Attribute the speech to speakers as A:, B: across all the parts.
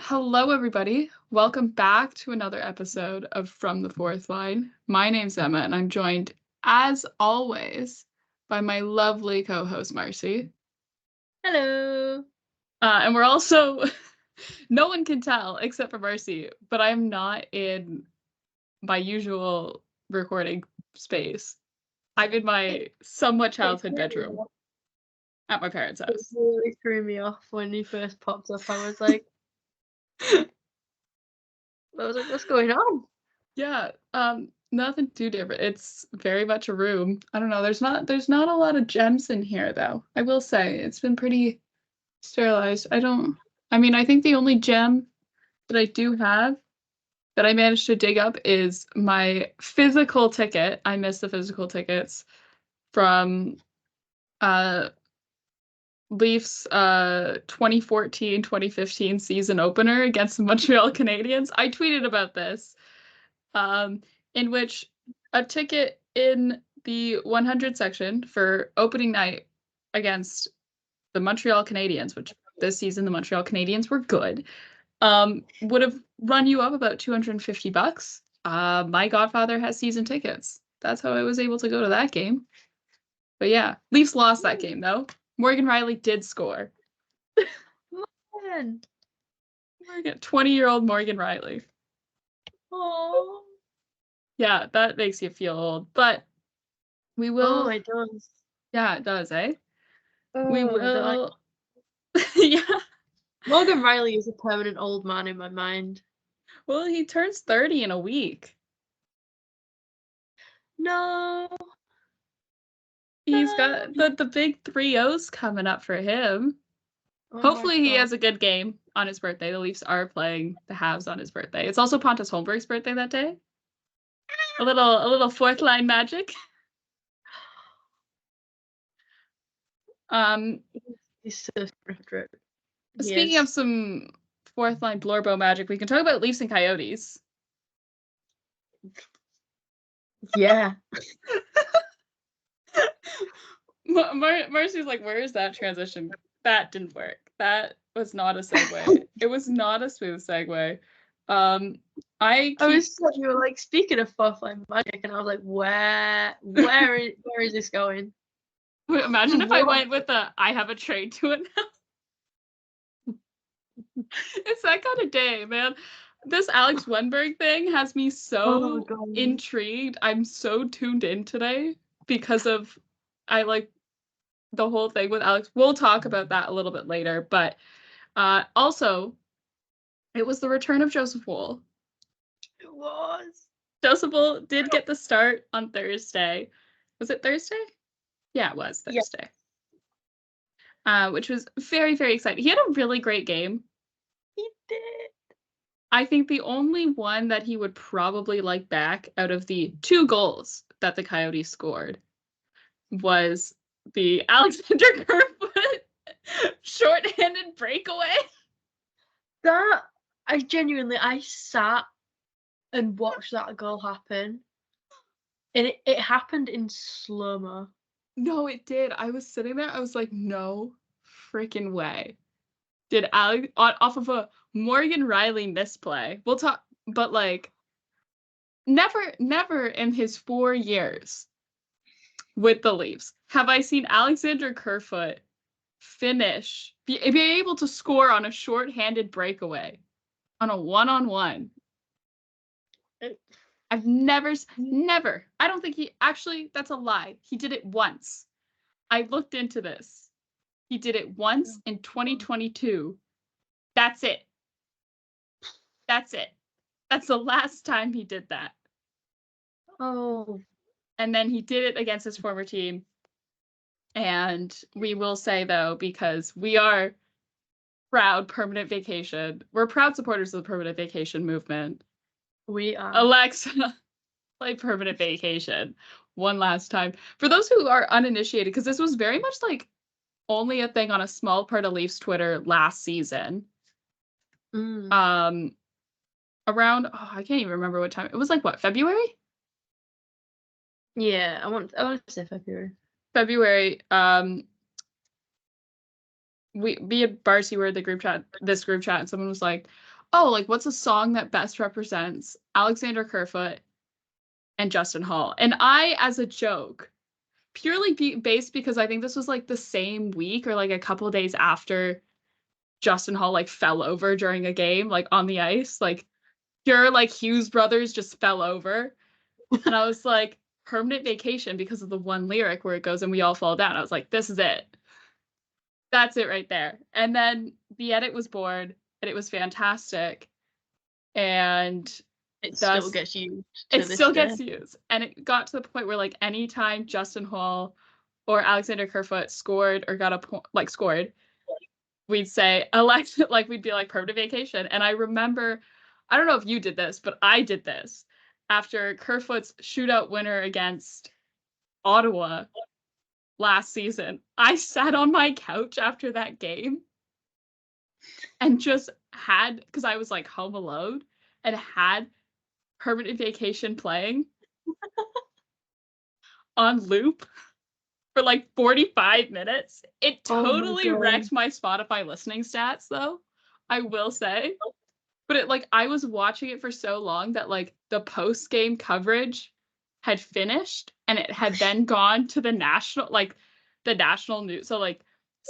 A: Hello, everybody. Welcome back to another episode of From the Fourth Line. My name's Emma, and I'm joined, as always, by my lovely co-host, Marcie.
B: Hello.
A: And we're also, no one can tell except for Marcie, but I'm not in my usual recording space. I'm in my somewhat childhood bedroom at my parents'
B: It
A: house.
B: really threw me off when he first popped up. I was like, what's going on?
A: Yeah, nothing too different. It's very much a room. I don't know. There's not a lot of gems in here though. I will say it's been pretty sterilized. I think the only gem that I do have that I managed to dig up is my physical ticket. I missed the physical tickets from uh Leafs 2014-2015 season opener against the Montreal Canadiens. I tweeted about this. In which a ticket in the 100 section for opening night against the Montreal Canadiens, which this season the Montreal Canadiens were good, would have run you up about $250. My godfather has season tickets. That's how I was able to go to that game. But yeah, Leafs lost that game though. Morgan Riley did score.
B: Man.
A: 20-year-old Morgan Riley.
B: Oh.
A: Yeah, that makes you feel old, but we will.
B: Oh, it does.
A: Yeah, it does, eh?
B: Oh,
A: We will. Yeah.
B: Morgan Riley is a permanent old man in my mind.
A: Well, he turns 30 in a week.
B: No.
A: He's got the big 3-0s coming up for him.
B: Oh
A: Hopefully he has a good game on his birthday. The Leafs are playing the Habs on his birthday. It's also Pontus Holmberg's birthday that day. A little fourth line magic.
B: He's so drip.
A: Speaking of some fourth line Blorbo magic, we can talk about Leafs and Coyotes.
B: Yeah.
A: Marcy's like, where is that transition? That didn't work. That was not a segue. It was not a smooth segue.
B: You were like, speaking of fourth line magic, and I was like, where is this going?
A: Imagine if I went with I have a trade to it now. It's that kind of day, man. This Alex Wenberg thing has me so intrigued. I'm so tuned in today because of I like the whole thing with Alex. We'll talk about that a little bit later, but also it was the return of Joseph Woll.
B: It was.
A: Joseph Woll did get the start on Thursday. Was it Thursday? Yeah, it was Thursday. Yeah. Which was very, very exciting. He had a really great game.
B: He did.
A: I think the only one that he would probably like back out of the 2 goals that the Coyotes scored was the Alexander Kerfoot shorthanded breakaway.
B: That I sat and watched that goal happen, and it happened in slow-mo.
A: No, it did. I was sitting there. I was like, no freaking way. Did Alex off of a Morgan Riley misplay? We'll talk, but like, never in his 4 years with the Leafs have I seen Alexander Kerfoot be able to score on a shorthanded breakaway on a 1-on-1. I've never. I don't think that's a lie. He did it once. I looked into this. He did it once in 2022. That's it. That's the last time he did that.
B: Oh.
A: And then he did it against his former team. And we will say, though, because we are proud permanent vacation. We're proud supporters of the permanent vacation movement.
B: We are.
A: Alexa, play permanent vacation one last time. For those who are uninitiated, because this was very much like only a thing on a small part of Leafs Twitter last season. Around, I can't even remember what time. It was like, what, February?
B: Yeah, I want to say February.
A: February. Me and Barcy were in this group chat, and someone was like, oh, like what's a song that best represents Alexander Kerfoot and Justin Hall? And I, as a joke, purely based because I think this was like the same week or like a couple days after Justin Hall like fell over during a game, like on the ice, like pure like Hughes brothers just fell over. And I was like, Permanent Vacation, because of the one lyric where it goes and we all fall down. I was like, this is it. That's it right there. And then the edit was born and it was fantastic. And
B: it still gets used.
A: Gets used. And it got to the point where like anytime Justin Hall or Alexander Kerfoot scored or got a point, like scored, we'd say Alexa, like we'd be like Permanent Vacation. And I remember, I don't know if you did this, but I did this after Kerfoot's shootout winner against Ottawa last season. I sat on my couch after that game and just had, because I was like home alone, and had Permanent Vacation playing on loop for like 45 minutes. It totally wrecked my Spotify listening stats, though, I will say. But it like I was watching it for so long that like the post-game coverage had finished and it had then gone to the national news. So like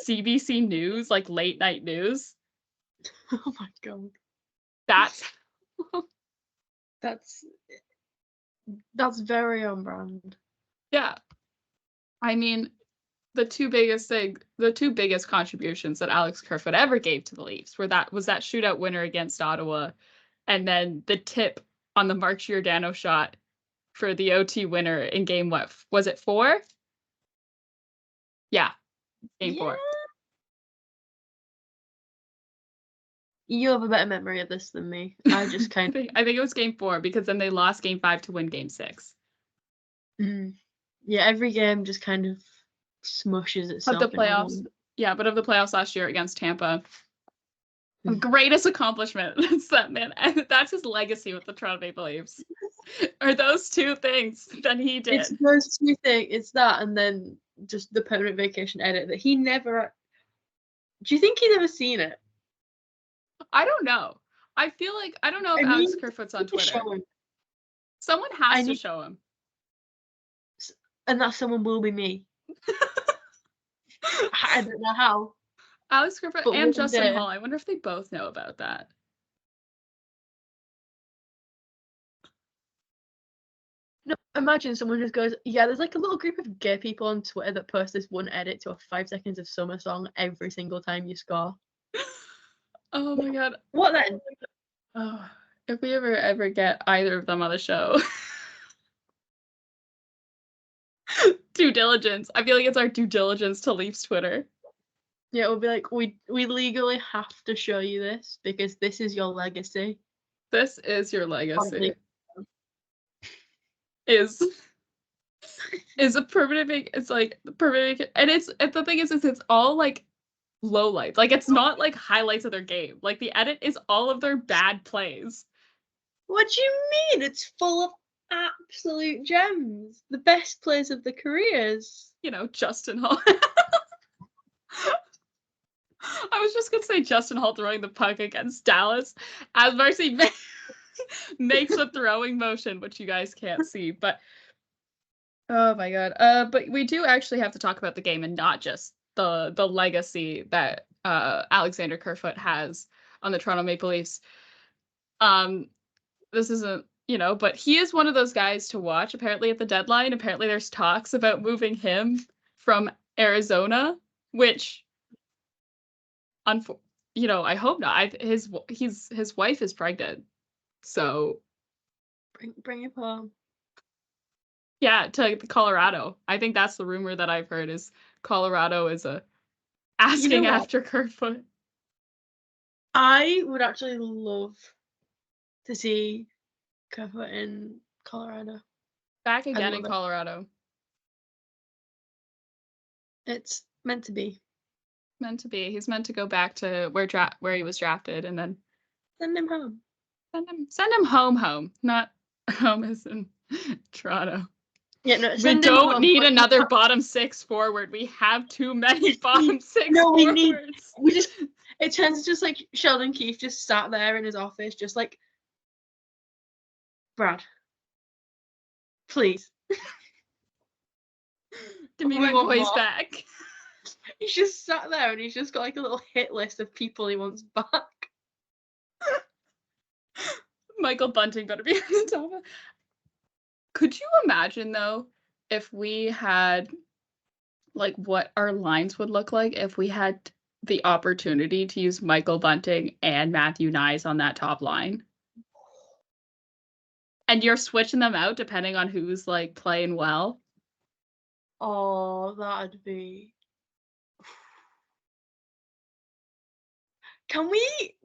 A: CBC News, like late night news.
B: Oh my god. That's very on brand.
A: Yeah. I mean, the two biggest contributions that Alex Kerfoot ever gave to the Leafs was that shootout winner against Ottawa, and then the tip on the Mark Giordano shot for the OT winner in game, what was it, 4? Yeah, game 4.
B: You have a better memory of this than me. I just kind of...
A: I think it was game 4 because then they lost game 5 to win game 6.
B: Yeah, every game just kind of smushes itself.
A: Of the playoffs, but of the playoffs last year against Tampa, greatest accomplishment. That's that man. That's his legacy with the Toronto Maple Leafs. Are those two things that he did?
B: It's those two things. It's that, and then just the Permanent Vacation edit that he never. Do you think he's ever seen it?
A: I don't know. I feel like I don't know if Alex Kerfoot's on Twitter. Someone has to show him.
B: And that someone will be me. I don't know how.
A: Alex Kerfoot and Justin Hall. I wonder if they both know about that.
B: No, imagine someone just goes, yeah, there's like a little group of gay people on Twitter that post this one edit to a 5 seconds of summer song every single time you score.
A: Oh my god.
B: What then?
A: Oh, if we ever get either of them on the show. Due diligence. I feel like it's our due diligence to Leafs Twitter.
B: Yeah, it would be like, we legally have to show you this because this is your legacy.
A: This is your legacy. Is a permanent. It's like permanent, and the thing is it's all like lowlights. Like it's not like highlights of their game. Like the edit is all of their bad plays.
B: What do you mean? It's full of absolute gems. The best plays of the careers.
A: You know, Justin Hall. I was just gonna say Justin Hall throwing the puck against Dallas as Marcie makes a throwing motion, which you guys can't see, but oh my god. But we do actually have to talk about the game and not just the legacy that Alexander Kerfoot has on the Toronto Maple Leafs. This isn't, but he is one of those guys to watch. Apparently at the deadline, there's talks about moving him from Arizona, which I hope not. His wife is pregnant. So
B: bring him home.
A: Yeah, to Colorado. I think that's the rumor that I've heard is Colorado is asking after Kerfoot.
B: I would actually love to see Kerfoot in Colorado.
A: Back again in Colorado.
B: It's meant to be.
A: Meant to be. He's meant to go back to where he was drafted and then
B: send him home.
A: Send him home. Not home as in Toronto.
B: Yeah, no.
A: We don't need another bottom 6 forward. We have too many bottom 6 forwards.
B: We just It turns just like Sheldon Keefe just sat there in his office, just like, Brad, please.
A: Give me
B: We
A: my
B: want
A: boys
B: more.
A: back.
B: He's just sat there and he's just got like a little hit list of people he wants back.
A: Michael Bunting better be on the top of. Could you imagine though if we had like what our lines would look like if we had the opportunity to use Michael Bunting and Matthew Nyes on that top line? And you're switching them out depending on who's like playing well.
B: Oh, that'd be. Can we?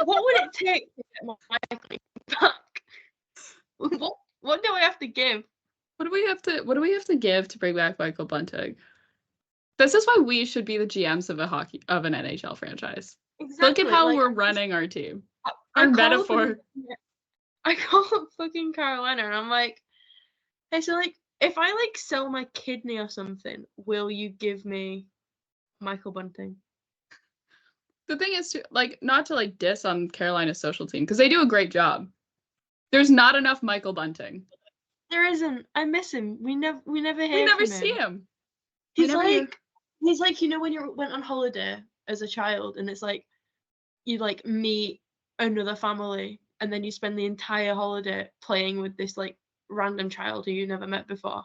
B: What would it take to get Michael back? What do I have to give?
A: What do we have to give to bring back Michael Bunting? This is why we should be the GMs of an NHL franchise.
B: Exactly.
A: Look at how
B: like,
A: we're running our team.
B: I
A: Our metaphor.
B: I call up fucking Carolina and I'm like, hey, so like if I like sell my kidney or something, will you give me Michael Bunting?
A: The thing is to like not to like diss on Carolina's social team because they do a great job. There's not enough Michael Bunting.
B: There isn't. I miss him. We never hear
A: We never
B: from
A: see
B: him.
A: him.
B: He's like you know when you went on holiday as a child and it's like you like meet another family and then you spend the entire holiday playing with this like random child who you never met before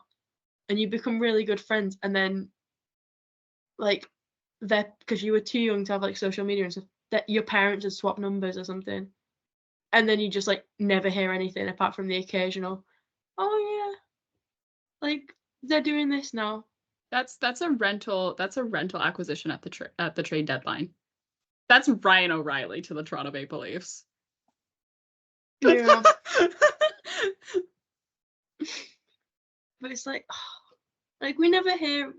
B: and you become really good friends and then like that because you were too young to have like social media and stuff that your parents had swapped numbers or something and then you just like never hear anything apart from the occasional oh yeah like they're doing this now.
A: That's a rental acquisition at the trade deadline. That's Ryan O'Reilly to the Toronto Maple Leafs.
B: Yeah. But it's like we never hear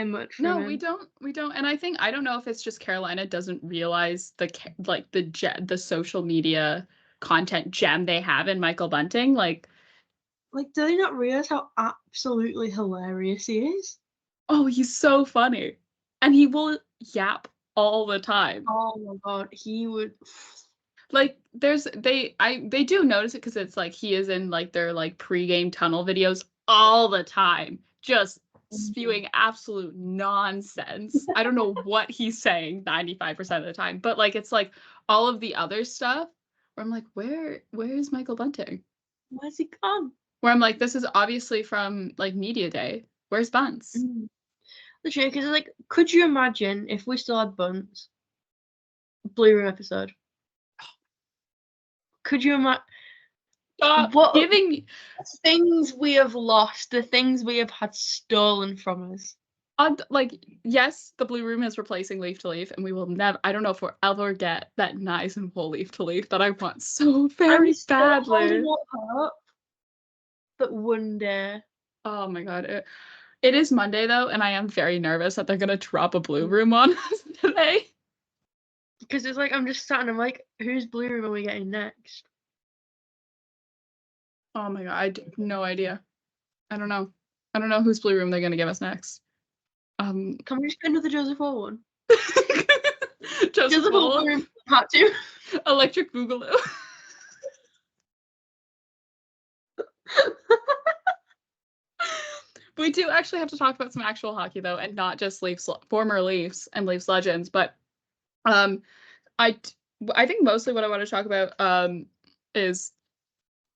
B: much from
A: No,
B: him.
A: we don't. And I don't know if it's just Carolina doesn't realize the social media content gem they have in Michael Bunting. Like,
B: do they not realize how absolutely hilarious he is?
A: oh, he's so funny. And he will yap all the time.
B: Oh my god, he would.
A: Like they do notice it because it's like he is in like their like pregame tunnel videos all the time, just spewing absolute nonsense. I don't know what he's saying 95% of the time, but like it's like all of the other stuff where I'm like, where is Michael Bunting?
B: Where's he gone?
A: Where I'm like, this is obviously from like Media Day. Where's Bunce?
B: Literally, because like, could you imagine if we still had Bunce? Blue Room episode. Could you imagine? What
A: Giving
B: things we have lost, the things we have had stolen from us.
A: like yes, the Blue Room is replacing Leaf to Leaf, and we will never. I don't know if we'll ever get that nice and full Leaf to Leaf that I want so very badly.
B: But one day.
A: Oh my god, it is Monday though, and I am very nervous that they're gonna drop a Blue Room on us today.
B: Because it's like I'm just sat and I'm like, whose Blue Room are we getting next?
A: Oh my god, I have no idea. I don't know. I don't know whose Blue Room they're gonna give us next.
B: Can we just get another Joseph Hall one?
A: Joseph Hall
B: room, part 2.
A: Electric Boogaloo. We do actually have to talk about some actual hockey though, and not just former Leafs and Leafs legends. But I think mostly what I want to talk about is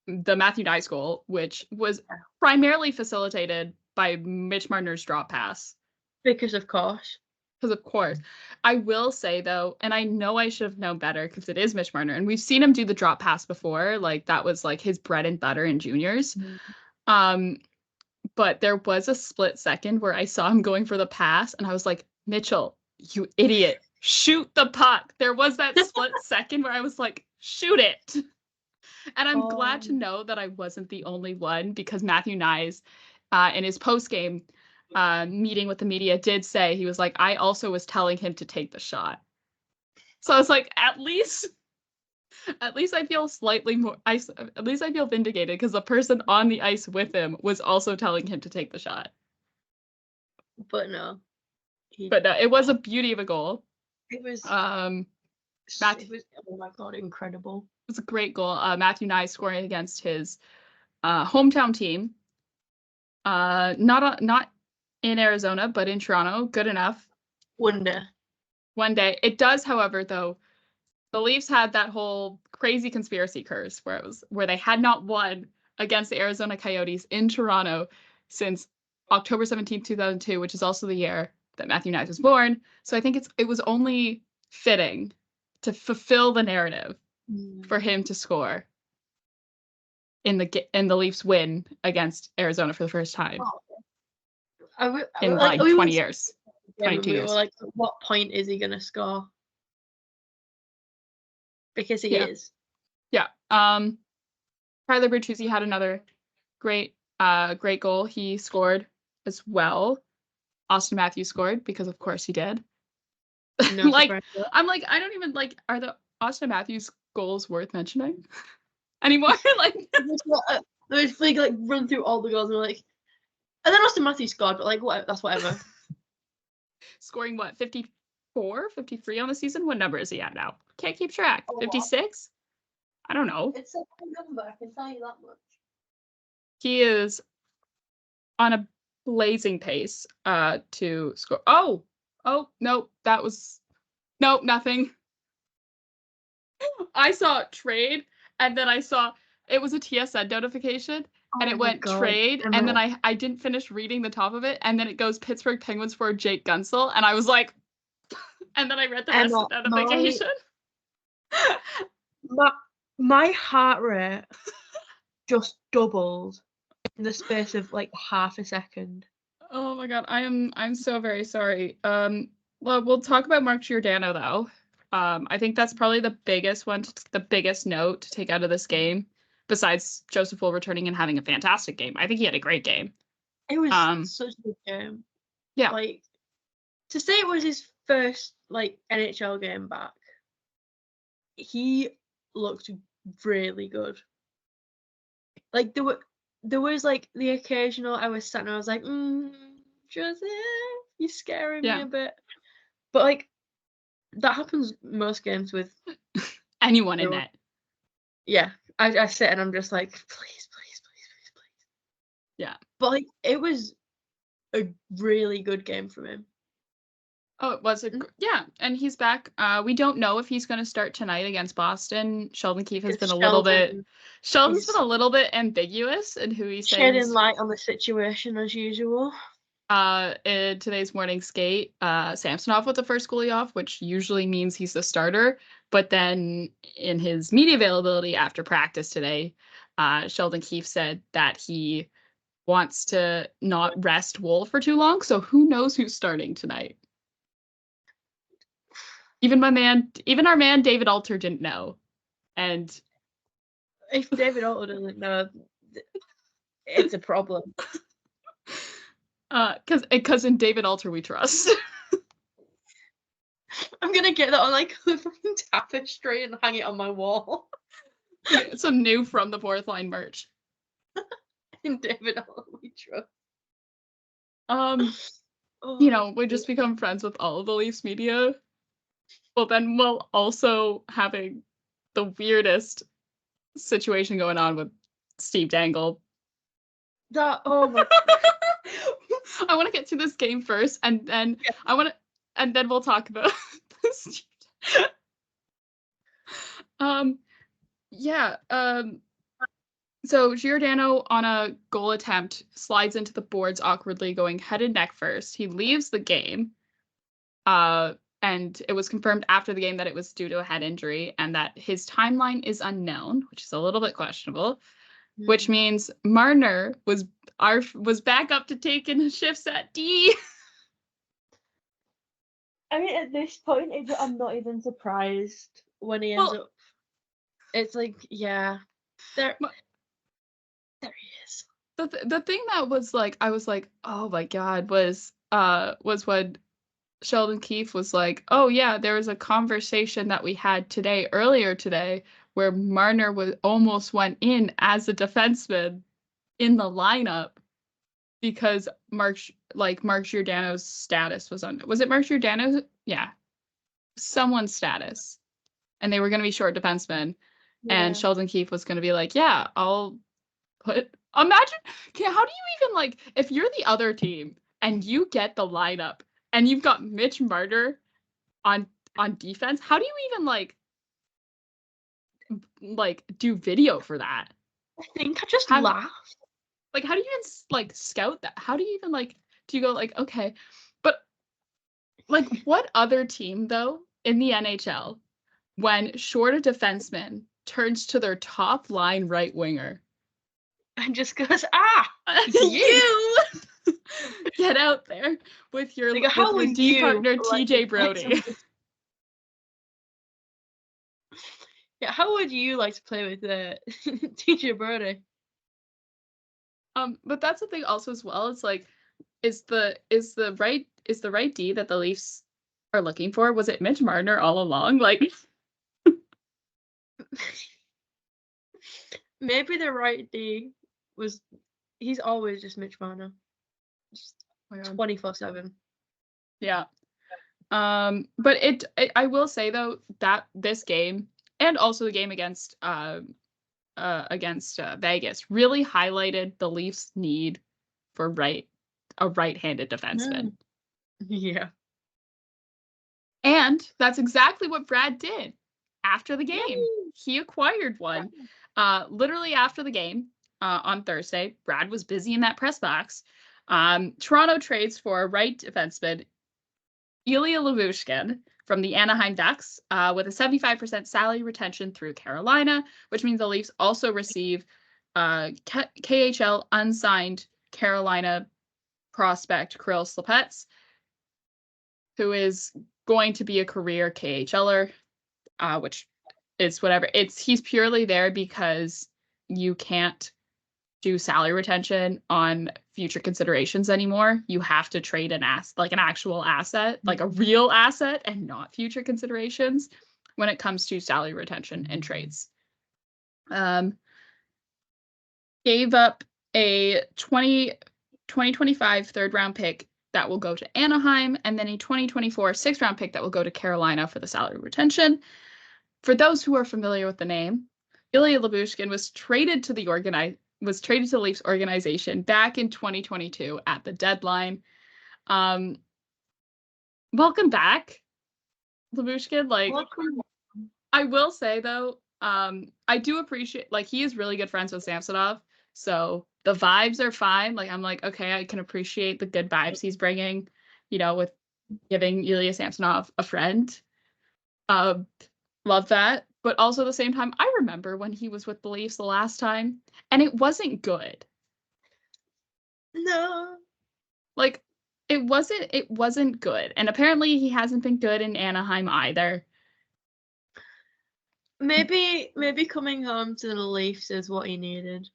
A: the Matthew Nyes goal, which was primarily facilitated by Mitch Marner's drop pass.
B: Because of course.
A: I will say though, and I know I should have known better because it is Mitch Marner, and we've seen him do the drop pass before. Like that was like his bread and butter in juniors. But there was a split second where I saw him going for the pass, and I was like, Mitchell, you idiot, shoot the puck. There was that split second where I was like, shoot it. And I'm glad to know that I wasn't the only one because Matthew Nyes, in his post-game meeting with the media, did say, he was like, I also was telling him to take the shot. So I was like, at least I feel slightly more, at least I feel vindicated because the person on the ice with him was also telling him to take the shot.
B: But no.
A: But no, it was a beauty of a goal.
B: It was.
A: Matthew,
B: It was. Oh my god! Incredible.
A: it was a great goal. Matthew Nye scoring against his hometown team. Not in Arizona, but in Toronto. Good enough.
B: Wonder.
A: One day. It does, however, though, the Leafs had that whole crazy conspiracy curse where they had not won against the Arizona Coyotes in Toronto since October 17th, 2002, which is also the year that Matthew Knight was born. So I think it was only fitting to fulfill the narrative for him to score in the Leafs win against Arizona for the first time in like 20 years. 22
B: we
A: years.
B: were like, at what point is he gonna score? Because he is.
A: Yeah. Tyler Bertuzzi had another great goal. He scored as well. Austin Matthews scored because of course he did.
B: No
A: like
B: surprise.
A: I'm like, I don't even like, are the Austin Matthews goals worth mentioning anymore? Like
B: we like run through all the goals and we're like, and then Austin Matthews scored, but like what, that's whatever.
A: Scoring what, 54, 53 on the season? What number is he at now? Can't keep track. 56? I don't know.
B: It's a number, I can tell you that much.
A: He is on a blazing pace to score. Oh, no, that was nothing. I saw trade, and then I saw it was a TSN notification, and it went trade, and then I didn't finish reading the top of it, and then it goes Pittsburgh Penguins for Jake Gunsel, and I was like, and then I read the rest of the notification.
B: My heart rate just doubled in the space of like half a second.
A: Oh my god, I'm so very sorry. Well, we'll talk about Mark Giordano though. I think that's probably the biggest note to take out of this game, besides Joseph Woll returning and having a fantastic game. I think he had a great game.
B: It was such a good game.
A: Yeah.
B: Like, to say it was his first like NHL game back, he looked really good. Like there was like the occasional I was sat and I was like, Joseph, you're scaring me a bit. But like that happens most games with
A: anyone in net.
B: Yeah. I sit and I'm just like, please.
A: Yeah.
B: But like it was a really good game from him.
A: Oh, it was and he's back. We don't know if he's going to start tonight against Boston. Sheldon Keefe has been a little bit ambiguous in who he's
B: shedding light on the situation as usual.
A: In today's morning skate, Samsonov with the first goalie off, which usually means he's the starter. But then in his media availability after practice today, Sheldon Keefe said that he wants to not rest Woll for too long. So who knows who's starting tonight? Even our man David Alter didn't know. And
B: if David Alter doesn't know, it's a problem.
A: Because in David Alter we trust.
B: I'm gonna get that on like a fucking tapestry and hang it on my wall.
A: Some new From the Fourth Line merch.
B: In David Alter we trust.
A: We just become friends with all of the Leafs media. Well, then while also having the weirdest situation going on with Steve Dangle.
B: Oh my
A: I want to get to this game first, and then then we'll talk about this. So Giordano on a goal attempt slides into the boards awkwardly, going head and neck first. He leaves the game. And it was confirmed after the game that it was due to a head injury and that his timeline is unknown, which is a little bit questionable, which means Marner was back up to taking shifts at D.
B: I mean, at this point, I'm not even surprised when he ends up. It's like, yeah, there he is.
A: The thing that was like, I was like, oh my god, was when Sheldon Keefe was like, oh yeah, there was a conversation that we had earlier today, where Marner almost went in as a defenseman in the lineup because Mark Giordano's status was it Mark Giordano? Yeah. someone's status, and they were going to be short defensemen, and
B: Yeah.
A: Sheldon Keefe was going to be like, yeah, I'll put. Imagine, how do you even like if you're the other team and you get the lineup and you've got Mitch Marner on defense? How do you even like do video for that?
B: I think I just laughed.
A: Like, how do you even like scout that? How do you even like do you go like, okay, but like what other team though in the NHL when short a defenseman turns to their top line right winger
B: And just goes, ah,
A: you get out there with your
B: like, how
A: with your
B: would
A: D
B: you
A: partner
B: like
A: TJ Brody.
B: Yeah, how would you like to play with TJ Brody?
A: But that's the thing also as well. It's like, is the right D that the Leafs are looking for? Was it Mitch Marner all along? Like,
B: maybe the right D was he's always just Mitch Marner. Just 24/7.
A: Yeah. But I will say though that this game and also the game against Vegas really highlighted the Leafs' need for a right-handed defenseman.
B: Yeah.
A: And that's exactly what Brad did after the game.
B: Yay.
A: He acquired one. Literally after the game on Thursday, Brad was busy in that press box. Toronto trades for a right defenseman, Ilya Lyubushkin, from the Anaheim Ducks with a 75% salary retention through Carolina, which means the Leafs also receive KHL unsigned Carolina prospect Kirill Slapets, who is going to be a career KHLer, which is whatever. He's purely there because you can't do salary retention on future considerations anymore. You have to trade an actual asset, like a real asset, and not future considerations when it comes to salary retention and trades. Gave up a 2025 third round pick that will go to Anaheim, and then a 2024 sixth round pick that will go to Carolina for the salary retention. For those who are familiar with the name, Ilya Lyubushkin was traded to the Leafs organization back in 2022 at the deadline. Welcome back, Lyubushkin. I will say though, I do appreciate he is really good friends with Samsonov, so the vibes are fine. I'm like, okay, I can appreciate the good vibes he's bringing, with giving Ilya Samsonov a friend. Love that. But also at the same time, I remember when he was with the Leafs the last time, and it wasn't good.
B: No.
A: It wasn't good. And apparently he hasn't been good in Anaheim either.
B: Maybe coming home to the Leafs is what he needed.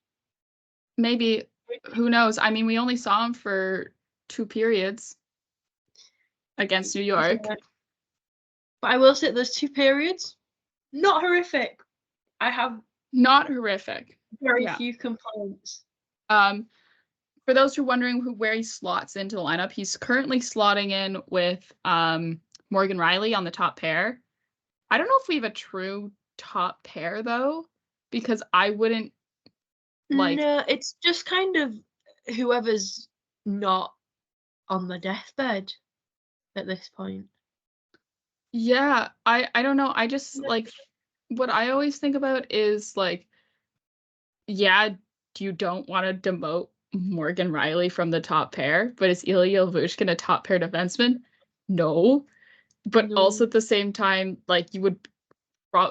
A: Maybe. Who knows? I mean, we only saw him for 2 periods against New York.
B: But I will say those 2 periods, not horrific. I have
A: not horrific.
B: Very few complaints.
A: For those who are wondering where he slots into the lineup, he's currently slotting in with Morgan Riley on the top pair. I don't know if we have a true top pair though, because I wouldn't
B: No, it's just kind of whoever's not on the deathbed at this point.
A: Yeah, I don't know. I just what I always think about is you don't want to demote Morgan Riley from the top pair, but is Ilya Lyubushkin a top pair defenseman? No. But also at the same time,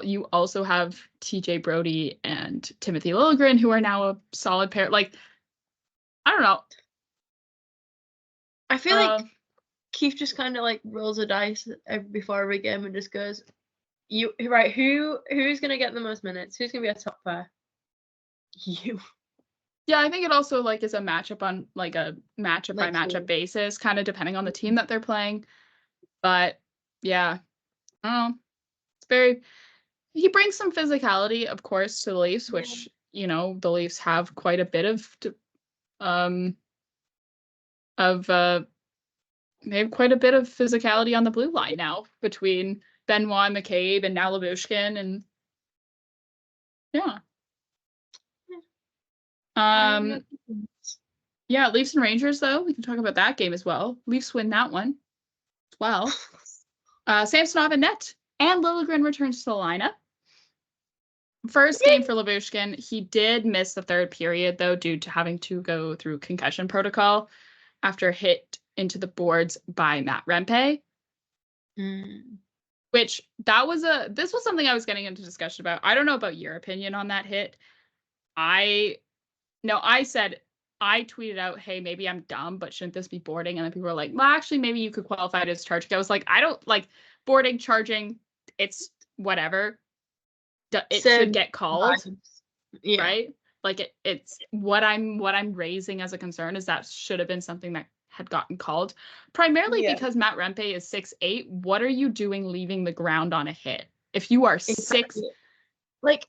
A: you also have TJ Brody and Timothy Liljegren, who are now a solid pair. I don't know.
B: I feel like Keith just kind of rolls the dice before every game and just goes, who's gonna get the most minutes? Who's gonna be a top pair? You.
A: Yeah, I think it also is a matchup on a matchup by matchup basis, kind of depending on the team that they're playing. But yeah, I don't know. He brings some physicality, of course, to the Leafs, which the Leafs have quite a bit they have quite a bit of physicality on the blue line now between Benoit, McCabe, and now Lyubushkin, and yeah. Yeah, Leafs and Rangers, though. We can talk about that game as well. Leafs win that one as well. Samsonov and net. And Liljegren returns to the lineup. First game for Lyubushkin. He did miss the third period, though, due to having to go through concussion protocol after hit into the boards by Matt Rempe. Which, this was something I was getting into discussion about. I don't know about your opinion on that hit. I tweeted out, hey, maybe I'm dumb, but shouldn't this be boarding? And then people were like, well, actually, maybe you could qualify it as charging. I was like, I don't like boarding, charging. It's whatever. It should get called, right? Like it's what I'm raising as a concern is that should have been something that had gotten called, primarily because Matt Rempe is 6'8". What are you doing leaving the ground on a hit? If you are 6,
B: like,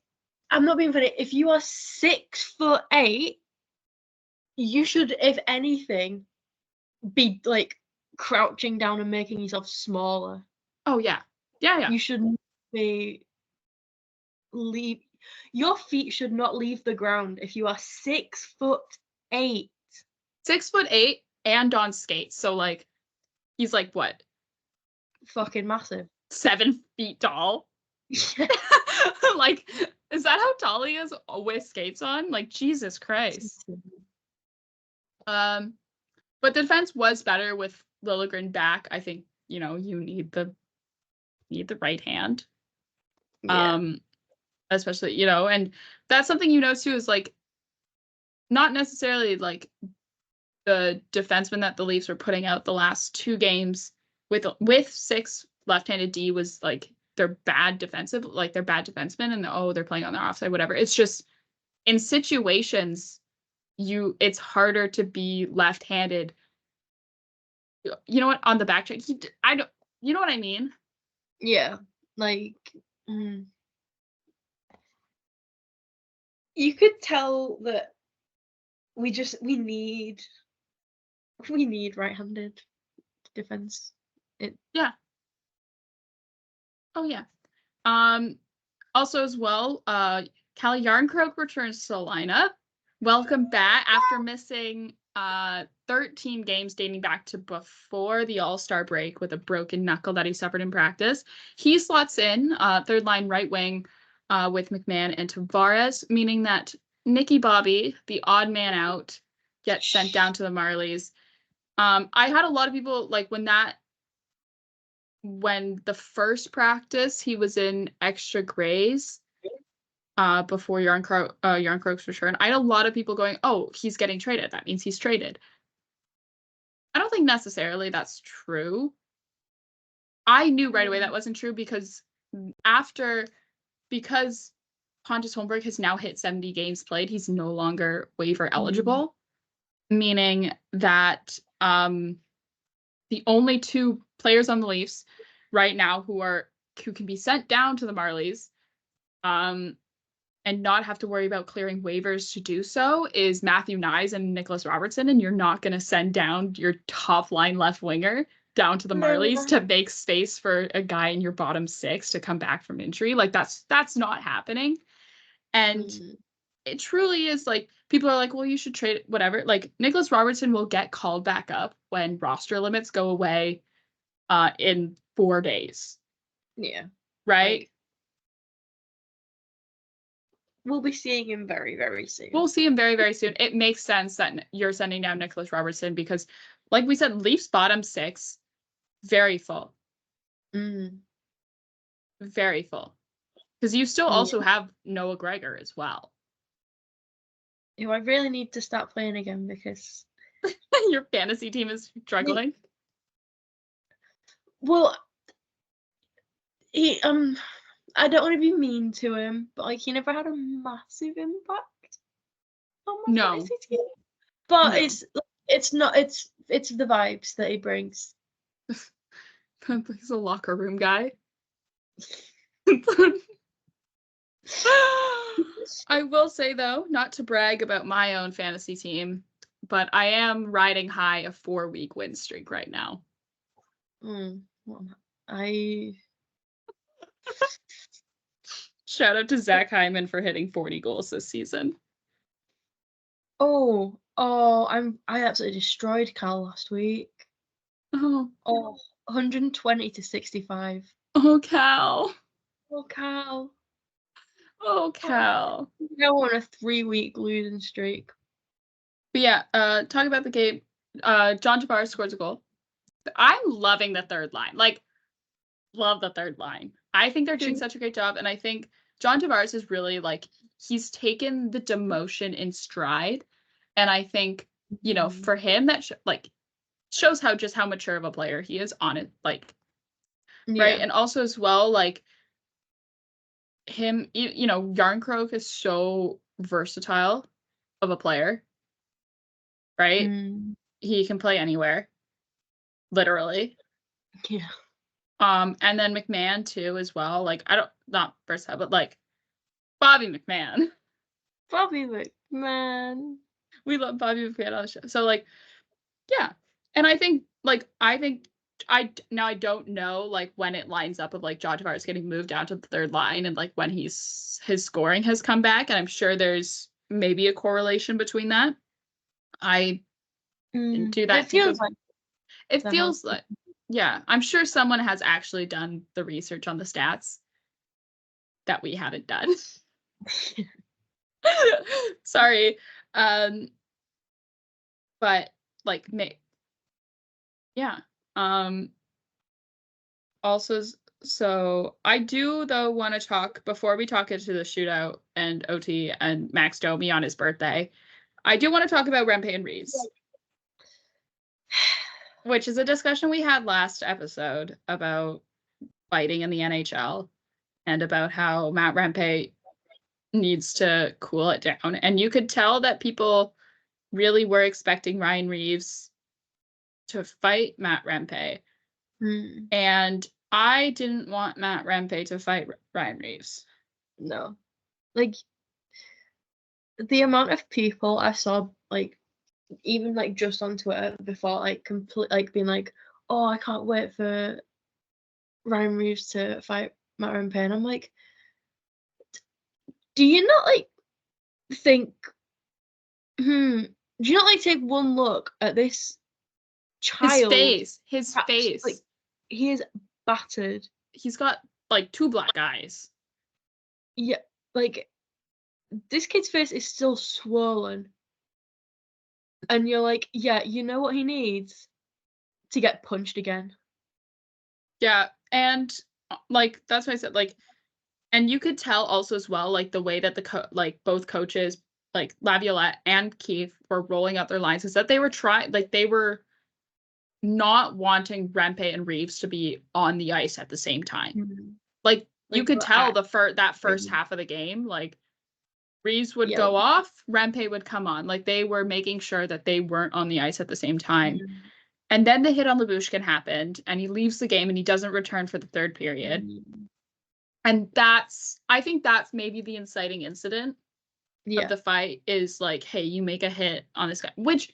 B: I'm not being funny. If you are 6'8", you should, if anything, be like crouching down and making yourself smaller.
A: Oh yeah. Yeah.
B: You shouldn't be your feet should not leave the ground if you are 6'8".
A: 6'8" and on skates. So like he's like what?
B: Fucking massive.
A: 7 feet tall. Like, is that how tall he is with skates on? Like, Jesus Christ. But the defense was better with Liljegren back. I think, you need the right hand. Yeah. Especially, and that's something too is like not necessarily like the defenseman that the Leafs were putting out the last 2 games with 6 left-handed D was like they're bad defensemen and they're playing on their offside, whatever. It's just in situations it's harder to be left-handed. You know what? On the back check, I don't. You know what I mean?
B: Yeah, like you could tell that we need right-handed defense.
A: Yeah. Oh yeah. Also as well, Calle Järnkrok returns to the lineup. Welcome back after missing 13 games dating back to before the All-Star break with a broken knuckle that he suffered in practice. He slots in third line right wing with McMahon and Tavares, meaning that Nicky Bobby, the odd man out, gets sent down to the Marlies. I had a lot of people like when the first practice he was in extra grays before Järnkrok's return. I had a lot of people going, oh, he's getting traded. That means he's traded. I don't think necessarily that's true. I knew right away that wasn't true because Pontus Holmberg has now hit 70 games played, he's no longer waiver eligible, meaning that the only 2 players on the Leafs right now who can be sent down to the Marlies and not have to worry about clearing waivers to do so is Matthew Knies and Nicholas Robertson, and you're not going to send down your top line left winger down to the Marlies to make space for a guy in your bottom 6 to come back from injury. Like that's not happening. And it truly is like people are like, well, you should trade it, whatever. Like Nicholas Robertson will get called back up when roster limits go away in 4 days.
B: Yeah.
A: Right?
B: Like, we'll be seeing him very, very soon.
A: We'll see him very, very soon. It makes sense that you're sending down Nicholas Robertson because, like we said, Leafs bottom 6, very full. Very full. Because you still also have Noah Gregor as well.
B: I really need to start playing again because
A: your fantasy team is struggling.
B: Well, I don't want to be mean to him, but like he never had a massive impact on my fantasy team. But it's not. It's the vibes that he brings.
A: He's a locker room guy. I will say, though, not to brag about my own fantasy team, but I am riding high a 4-week win streak right now.
B: Well, I
A: Shout out to Zach Hyman for hitting 40 goals this season.
B: I absolutely destroyed Cal last week.
A: Oh,
B: 120 to 65.
A: oh, Cal.
B: Oh, Cal.
A: Oh, Cal.
B: Now on a 3-week losing streak.
A: But yeah, talking about the game, John Tavares scores a goal. I'm loving the third line. Like, love the third line. I think they're doing such a great job, and I think John Tavares is really, like, he's taken the demotion in stride, and I think, you know, for him, that shows how mature of a player he is on it, like, right? And also as well, like, him, you know, Yarncroke is so versatile of a player, right? He can play anywhere, literally.
B: Yeah.
A: And then McMahon too, as well. Like, not versatile, but like Bobby McMahon.
B: Bobby McMahon.
A: We love Bobby McMahon on the show. So like, yeah. And I think I don't know like when it lines up of like John Tavares getting moved down to the third line and like when his scoring has come back. And I'm sure there's maybe a correlation between that. I didn't do that. It feels like, yeah, I'm sure someone has actually done the research on the stats that we haven't done. Sorry. But like, yeah. Also, so I do though want to talk before we talk into the shootout and OT and Max Domi on his birthday. I do want to talk about Rempe and Reeves, which is a discussion we had last episode about fighting in the NHL and about how Matt Rempe needs to cool it down. And you could tell that people really were expecting Ryan Reeves to fight Matt Rempe. And I didn't want Matt Rempe to fight Ryan Reeves.
B: No. Like, the amount of people I saw, like, even, like, just on Twitter before, like, being like, oh, I can't wait for Ryan Reeves to fight Matt Rempe. And I'm like, do you not, like, think, do you not, like, take one look at this child?
A: His face.
B: Like, he is battered.
A: He's got, like, 2 black eyes.
B: Yeah, like, this kid's face is still swollen. And you're like, yeah, you know what he needs? To get punched again.
A: Yeah, and, like, that's why I said, like, and you could tell also as well, like, the way that both coaches, like, Laviolette and Keefe were rolling out their lines is that they were not wanting Rempe and Reeves to be on the ice at the same time. Like, you could tell that first half of the game, like, Reeves would go off, Rempe would come on. Like, they were making sure that they weren't on the ice at the same time. And then the hit on Lyubushkin happened, and he leaves the game, and he doesn't return for the third period. And I think that's maybe the inciting incident of the fight is like, hey, you make a hit on this guy, which,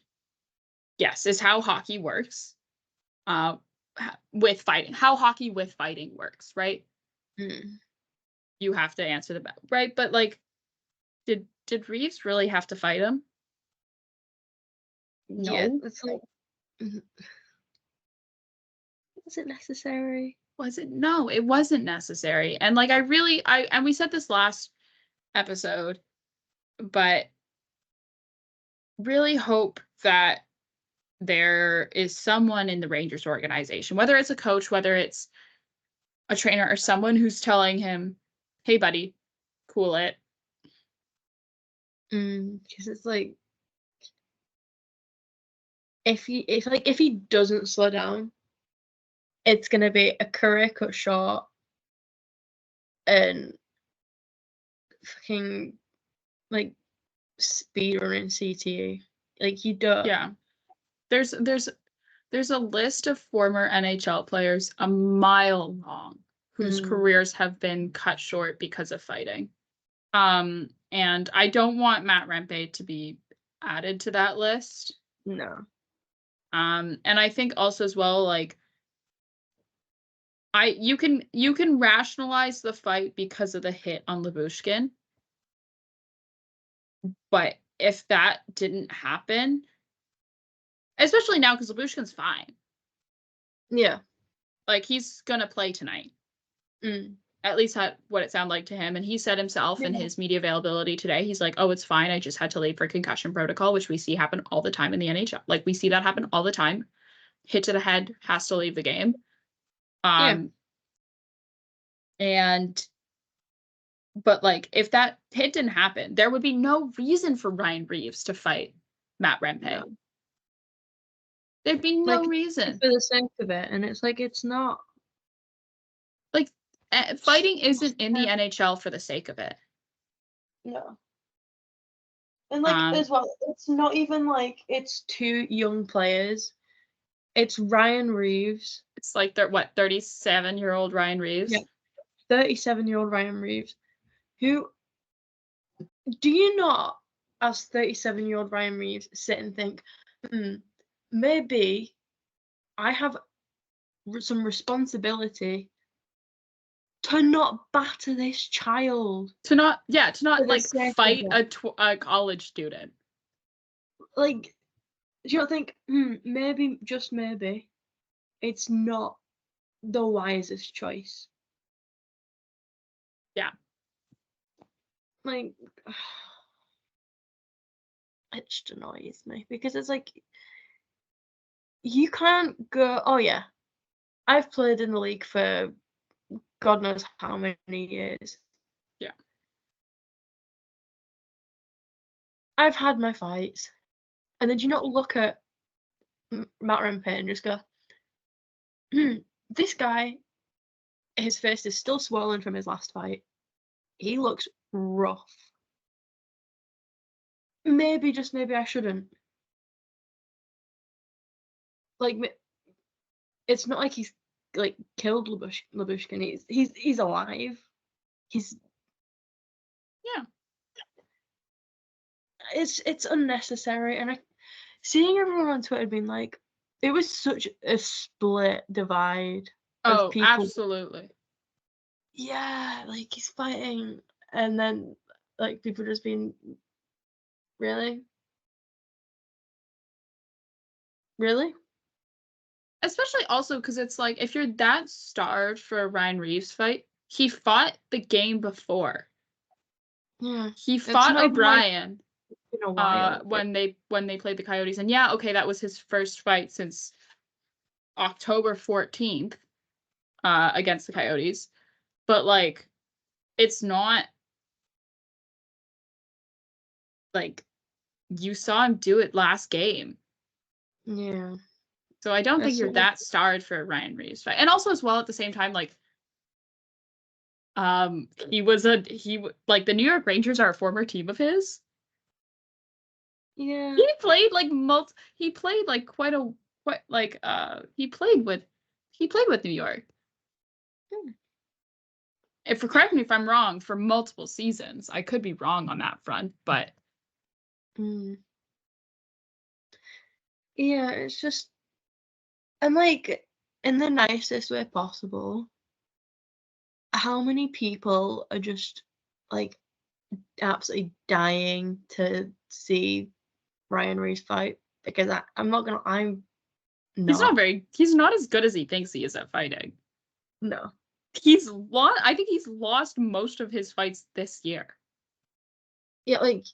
A: yes, is how hockey works. With fighting, how hockey with fighting works, right? You have to answer the bell, right? But like, did Reeves really have to fight him? No.
B: Yeah, it's like, was it necessary?
A: No, it wasn't necessary. And like, and we said this last episode, but really hope that there is someone in the Rangers organization, whether it's a coach, whether it's a trainer, or someone who's telling him, hey, buddy, cool it.
B: Because it's like, if he doesn't slow down, it's gonna be a career cut short and fucking like speed running CTE. Like, you don't.
A: Yeah. There's a list of former NHL players a mile long whose careers have been cut short because of fighting. And I don't want Matt Rempe to be added to that list.
B: No.
A: And I think also as well, like, You can rationalize the fight because of the hit on Lyubushkin. But if that didn't happen, especially now because Lyubushkin's fine.
B: Yeah.
A: Like, he's gonna play tonight.
B: Mm.
A: At least what it sounded like to him. And he said himself in his media availability today, he's like, oh, it's fine. I just had to leave for concussion protocol, which we see happen all the time in the NHL. Like, we see that happen all the time. Hit to the head, has to leave the game. But like, if that hit didn't happen, there would be no reason for Ryan Reeves to fight Matt Rempe.
B: No.
A: There'd be no reason.
B: For the sake of it, and it's like, it's not.
A: Like, fighting isn't in the NHL for the sake of it.
B: No. And like, as well, it's not even like it's two young players. It's Ryan Reeves.
A: It's like, 37-year-old Ryan Reeves?
B: Yeah. 37-year-old Ryan Reeves. Who, do you not, as 37-year-old Ryan Reeves, sit and think, maybe I have some responsibility to not batter this child.
A: To not like fight a college student.
B: Like, do you not think, maybe, just maybe, it's not the wisest choice?
A: Yeah.
B: Like, it just annoys me because it's like, you can't go, oh yeah, I've played in the league for God knows how many years.
A: Yeah.
B: I've had my fights. And then do you not look at Matt Rempe and just go, this guy, his face is still swollen from his last fight. He looks rough. Maybe, just maybe I shouldn't. Like, it's not like he's like killed Lyubushkin. He's alive.
A: Yeah.
B: It's unnecessary, and seeing everyone on Twitter being like, it was such a split divide.
A: Oh, people, absolutely.
B: Yeah, like, he's fighting, and then like people just being, really?
A: Especially also because it's like, if you're that starved for a Ryan Reeves fight, he fought the game before.
B: Yeah.
A: He fought O'Brien
B: like,
A: when they played the Coyotes. And yeah, okay, that was his first fight since October 14th against the Coyotes. But like, it's not like you saw him do it last game.
B: Yeah.
A: So I don't think you're that starved for a Ryan Reeves fight. And also, as well, at the same time, like, he like, the New York Rangers are a former team of his.
B: Yeah.
A: He played like he played with New York. Correct me if I'm wrong, for multiple seasons. I could be wrong on that front, but
B: yeah, it's just, and like, in the nicest way possible, how many people are just like absolutely dying to see Ryan Reeves fight? Because
A: he's not as good as he thinks he is at fighting.
B: No.
A: I think he's lost most of his fights this year.
B: Yeah, like,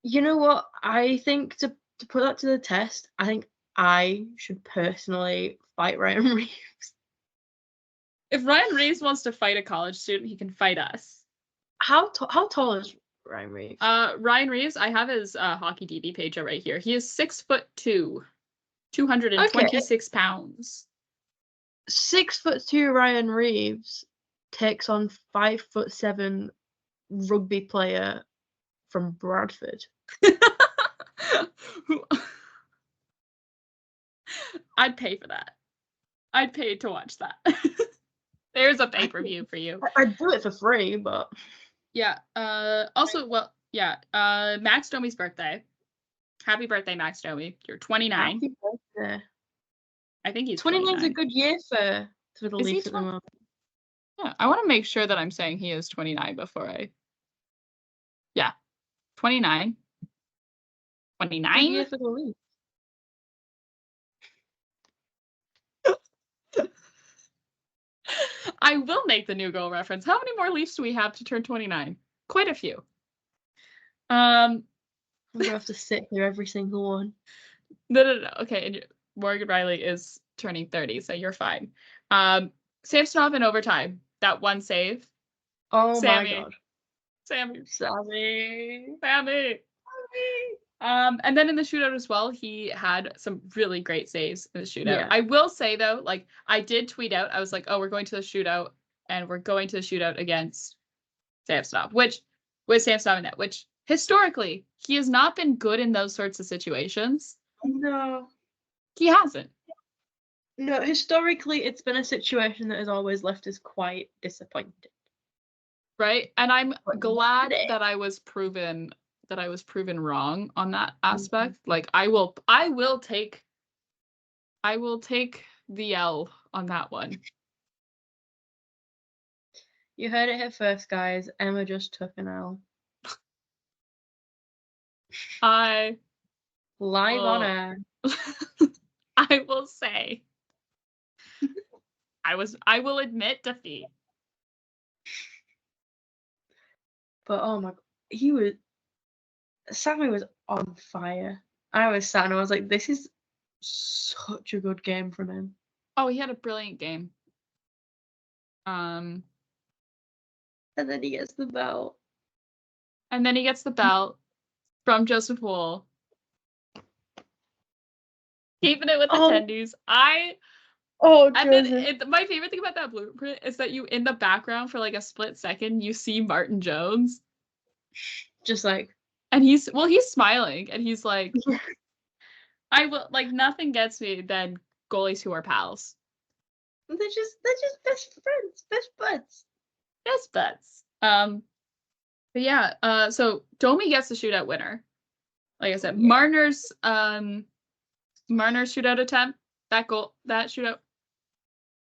B: you know what? I think to put that to the test, I think I should personally fight Ryan Reeves.
A: If Ryan Reeves wants to fight a college student, he can fight us.
B: How tall is Ryan Reeves?
A: Ryan Reeves, I have his hockey DB page right here. He is 6'2", 226 pounds.
B: 6'2" Ryan Reeves takes on 5'7" rugby player from Bradford.
A: I'd pay for that. I'd pay to watch that. There's a pay-per-view for you.
B: I'd do it for free, but
A: yeah. Also, well, yeah. Max Domi's birthday. Happy birthday, Max Domi. You're 29.
B: Happy birthday.
A: I think he's
B: 29's a good year for for the
A: Is he
B: Leafs at the moment.
A: Yeah, I want to make sure that I'm saying he is 29 before I. Yeah, 29.
B: Big
A: 29?
B: year for the Leafs.
A: I will make the new goal reference. How many more Leafs do we have to turn 29? Quite a few.
B: I'm gonna have to sit through every single one.
A: No. Okay, and Morgan Riley is turning 30, so you're fine. Samsonov in overtime. That one save.
B: Oh
A: Sammy.
B: my god.
A: Sammy.
B: Sammy.
A: And then in the shootout as well, he had some really great saves in the shootout.
B: Yeah.
A: I will say though, like I did tweet out, I was like, oh, we're going to the shootout, and we're going to the shootout against Samsonov, which historically he has not been good in those sorts of situations.
B: No.
A: He hasn't.
B: No, historically it's been a situation that has always left us quite disappointed.
A: Right? And I'm
B: But
A: glad
B: today-
A: that I was proven wrong on that aspect. Like I will take the L on that one.
B: You heard it here first, guys. Emma just took an L.
A: I
B: Live on air.
A: I will say I will admit defeat.
B: But oh my god, Sammy was on fire. I was sat and I was like, this is such a good game from him.
A: Oh, he had a brilliant game.
B: And then he gets the belt.
A: And then he gets the belt from Joseph Wool. Keeping it with the tendies. And then my favorite thing about that blueprint is that you, in the background for like a split second, you see Martin Jones.
B: Just like.
A: And he's smiling and he's like, I will, like, nothing gets me than goalies who are pals.
B: They're just best friends, best buds.
A: Best buds. But yeah, so Domi gets the shootout winner. Like I said, Marner's shootout attempt, that shootout,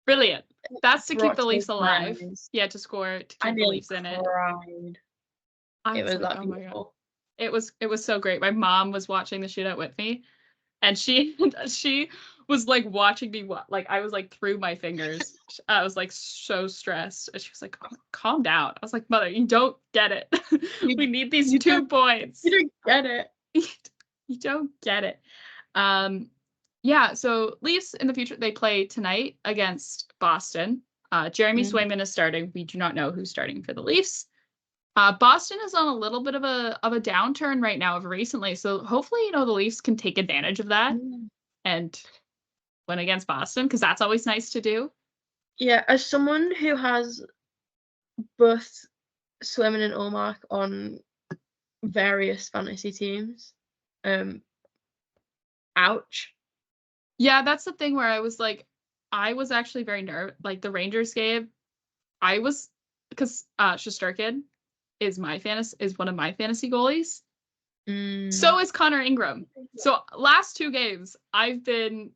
A: brilliant. That's to keep the Leafs alive. Yeah, to score, to keep the Leafs in it. It was that beautiful. It was so great. My mom was watching the shootout with me, and she was like watching me. Like I was like through my fingers. I was like so stressed, and she was like, oh, "Calm down." I was like, "Mother, you don't get it. We need these 2 points.
B: You don't get it.
A: You don't get it." Yeah. So Leafs in the future, they play tonight against Boston. Jeremy Swayman is starting. We do not know who's starting for the Leafs. Boston is on a little bit of a downturn right now recently, so hopefully, the Leafs can take advantage of that and win against Boston, because that's always nice to do.
B: Yeah, as someone who has both Swayman and Ullmark on various fantasy teams, ouch.
A: Yeah, that's the thing where I was like, I was actually very nervous. Like the Rangers game, I was, because Shesterkin is one of my fantasy goalies. So is Connor Ingram. So last 2 games, I've been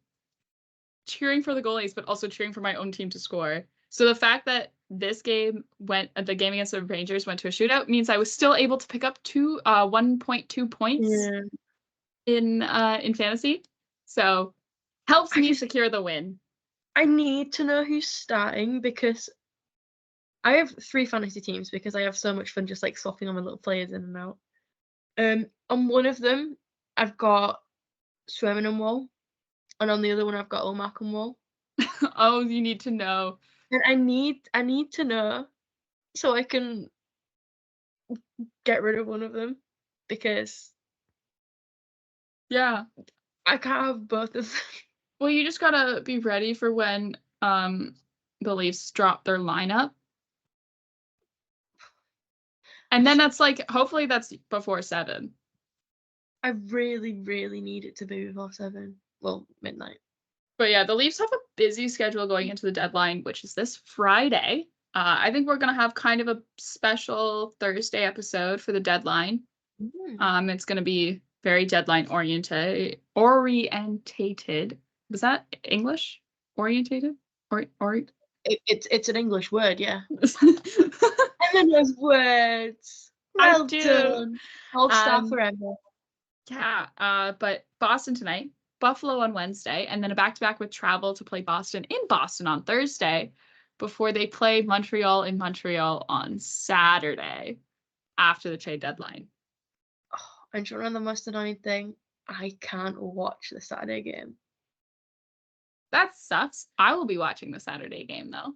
A: cheering for the goalies, but also cheering for my own team to score. So the fact that this game the game against the Rangers went to a shootout means I was still able to pick up 1.2 points in fantasy. So helps me secure the win.
B: I need to know who's starting, because I have 3 fantasy teams because I have so much fun just like swapping on my little players in and out. On one of them, I've got Swayman and Woll, and on the other one, I've got Ullmark and Woll.
A: Oh, you need to know.
B: And I need to know so I can get rid of one of them, because
A: yeah,
B: I can't have both of them.
A: Well, you just gotta be ready for when the Leafs drop their lineup. And then that's like, hopefully that's before 7.
B: I really, really need it to be before 7. Well, midnight.
A: But yeah, the Leafs have a busy schedule going into the deadline, which is this Friday. I think we're going to have kind of a special Thursday episode for the deadline. It's going to be very deadline orientated. Was that English? Orientated?
B: It's an English word, yeah. Emma knows words.
A: I
B: Well
A: do.
B: done. I'll start forever.
A: Yeah, but Boston tonight, Buffalo on Wednesday, and then a back-to-back with travel to play Boston in Boston on Thursday before they play Montreal in Montreal on Saturday after the trade deadline.
B: Oh, and do you know the most annoying thing? I can't watch the Saturday game.
A: That sucks. I will be watching the Saturday game though.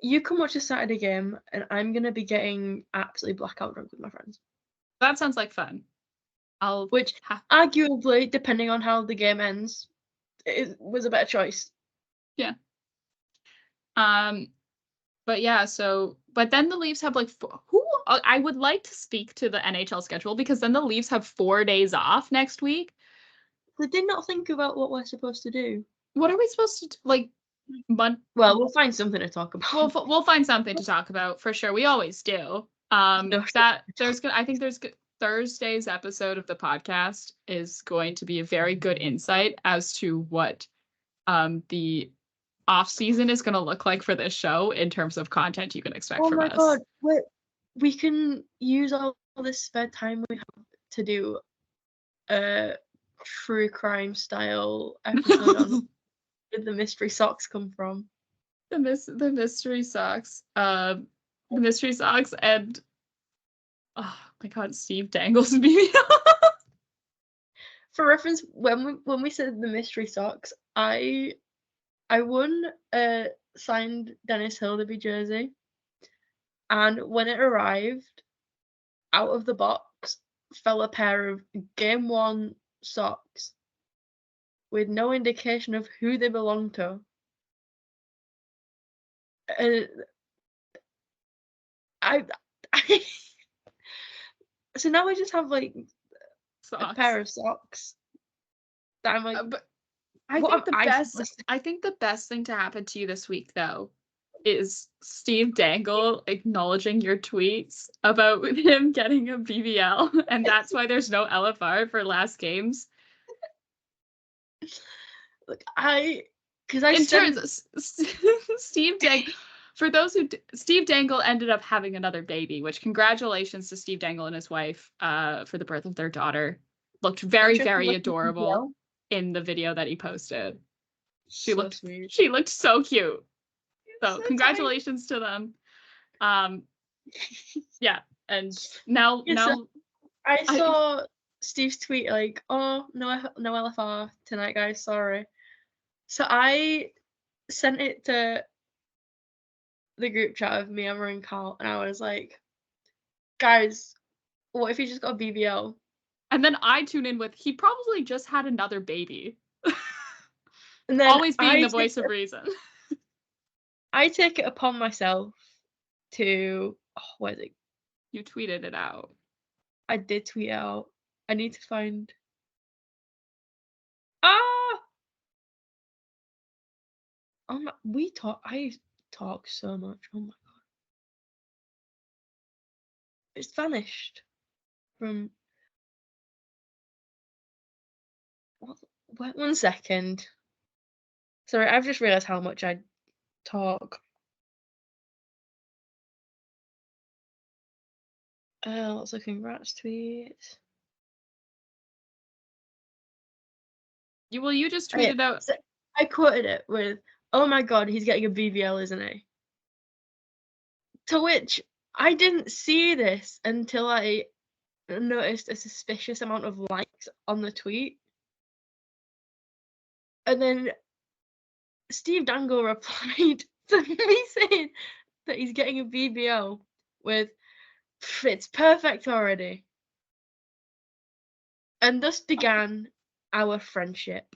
B: You can watch the Saturday game, and I'm gonna be getting absolutely blackout drunk with my friends.
A: That sounds like fun.
B: Which, arguably, depending on how the game ends, it was a better choice.
A: Yeah. But yeah, but then the Leafs have like I would like to speak to the NHL schedule because then the Leafs have 4 days off next week.
B: Did they not think about what we're supposed to do?
A: What are we supposed to do? Like,
B: well, we'll find something to talk about.
A: We'll find something to talk about for sure. We always do. I think there's Thursday's episode of the podcast is going to be a very good insight as to what the off season is going to look like for this show in terms of content you can expect from us.
B: Oh my god, we can use all this spare time we have to do a true crime style episode on where the mystery socks come from.
A: The mystery socks. The mystery socks and oh my god, Steve Dangle's BBL.
B: For reference, when we said the mystery socks, I won a signed Dennis Hildeby jersey, and when it arrived, out of the box fell a pair of Game 1 socks with no indication of who they belonged to. So now I just have like a pair of socks that I'm like.
A: But I think the best thing to happen to you this week though is Steve Dangle acknowledging your tweets about him getting a BBL, and that's why there's no LFR for last games.
B: Look,
A: Steve Dangle. For those Steve Dangle ended up having another baby, which congratulations to Steve Dangle and his wife for the birth of their daughter. Looked very, very adorable in the video that he posted. She looked so cute. So congratulations to them. Yeah, and now
B: I saw Steve's tweet like, "Oh, no LFR tonight, guys. Sorry." So I sent it to the group chat of me, Emma, and Carl, and I was like, "Guys, what if he just got a BBL?"
A: And then I tune in with, he probably just had another baby.
B: And then
A: always being the voice of reason.
B: I take it upon myself to, what is it?
A: You tweeted it out.
B: I did tweet it out. I need to find. I talk so much. Oh my god. It's vanished from. What? 1 second. Sorry, I've just realised how much I talk. Lots of congrats tweets.
A: You just tweeted out.
B: So I quoted it with, "Oh my god, he's getting a BBL, isn't he?" To which I didn't see this until I noticed a suspicious amount of likes on the tweet. And then Steve Dangle replied to me saying that he's getting a BBL with, "It's perfect already." And thus began our friendship.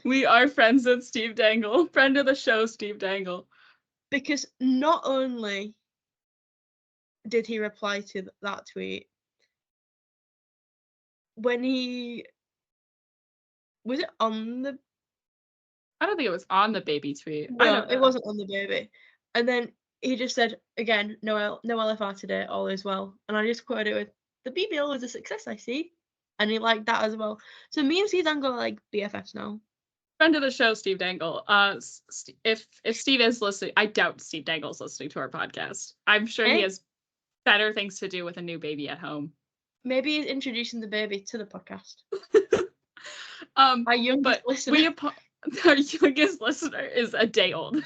A: We are friends with Steve Dangle. Friend of the show, Steve Dangle.
B: Because not only did he reply to that tweet, when he... Was it on the...
A: I don't think it was on the baby tweet.
B: No, it wasn't on the baby. And then he just said, again, no LFR today, all is well. And I just quoted it with, "The BBL was a success, I see." And he liked that as well. So me and Steve Dangle are like BFFs now.
A: Friend of the show, Steve Dangle. If Steve is listening, I doubt Steve Dangle's listening to our podcast. I'm sure he has better things to do with a new baby at home.
B: Maybe he's introducing the baby to the podcast.
A: Our
B: youngest listener.
A: Our youngest listener is a day old.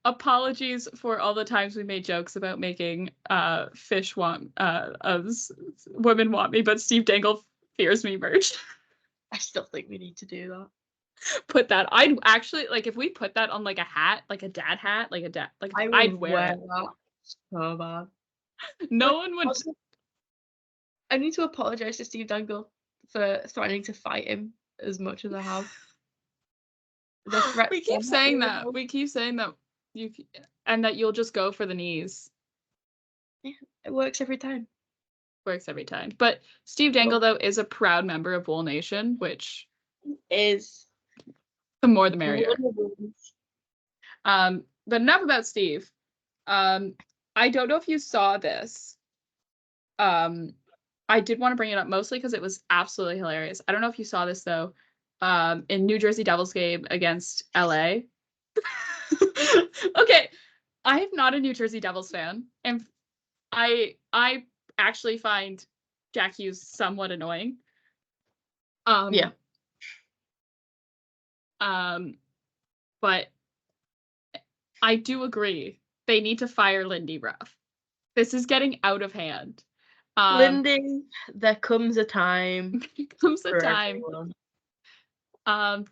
A: Apologies for all the times we made jokes about making fish want women want me, but Steve Dangle fears me merch.
B: I still think we need to do that.
A: Put that. I'd actually like if we put that on like a hat, like a dad hat, I'd wear it.
B: That so bad.
A: No one would.
B: Also, I need to apologize to Steve Dangle for threatening to fight him as much as I have.
A: We keep saying that. We keep saying that and that you'll just go for the knees.
B: Yeah, it works every time.
A: Works every time. But Steve Dangle though is a proud member of Wool Nation, which
B: is
A: the more the merrier. But enough about Steve. I don't know if you saw this. I did want to bring it up mostly because it was absolutely hilarious. I don't know if you saw this though. In New Jersey Devils game against LA. Okay, I am not a New Jersey Devils fan, and I actually find Jack Hughes somewhat annoying.
B: Yeah.
A: But I do agree they need to fire Lindy Ruff. This is getting out of hand.
B: Lindy, there comes a time.
A: There comes a time.
B: Everyone.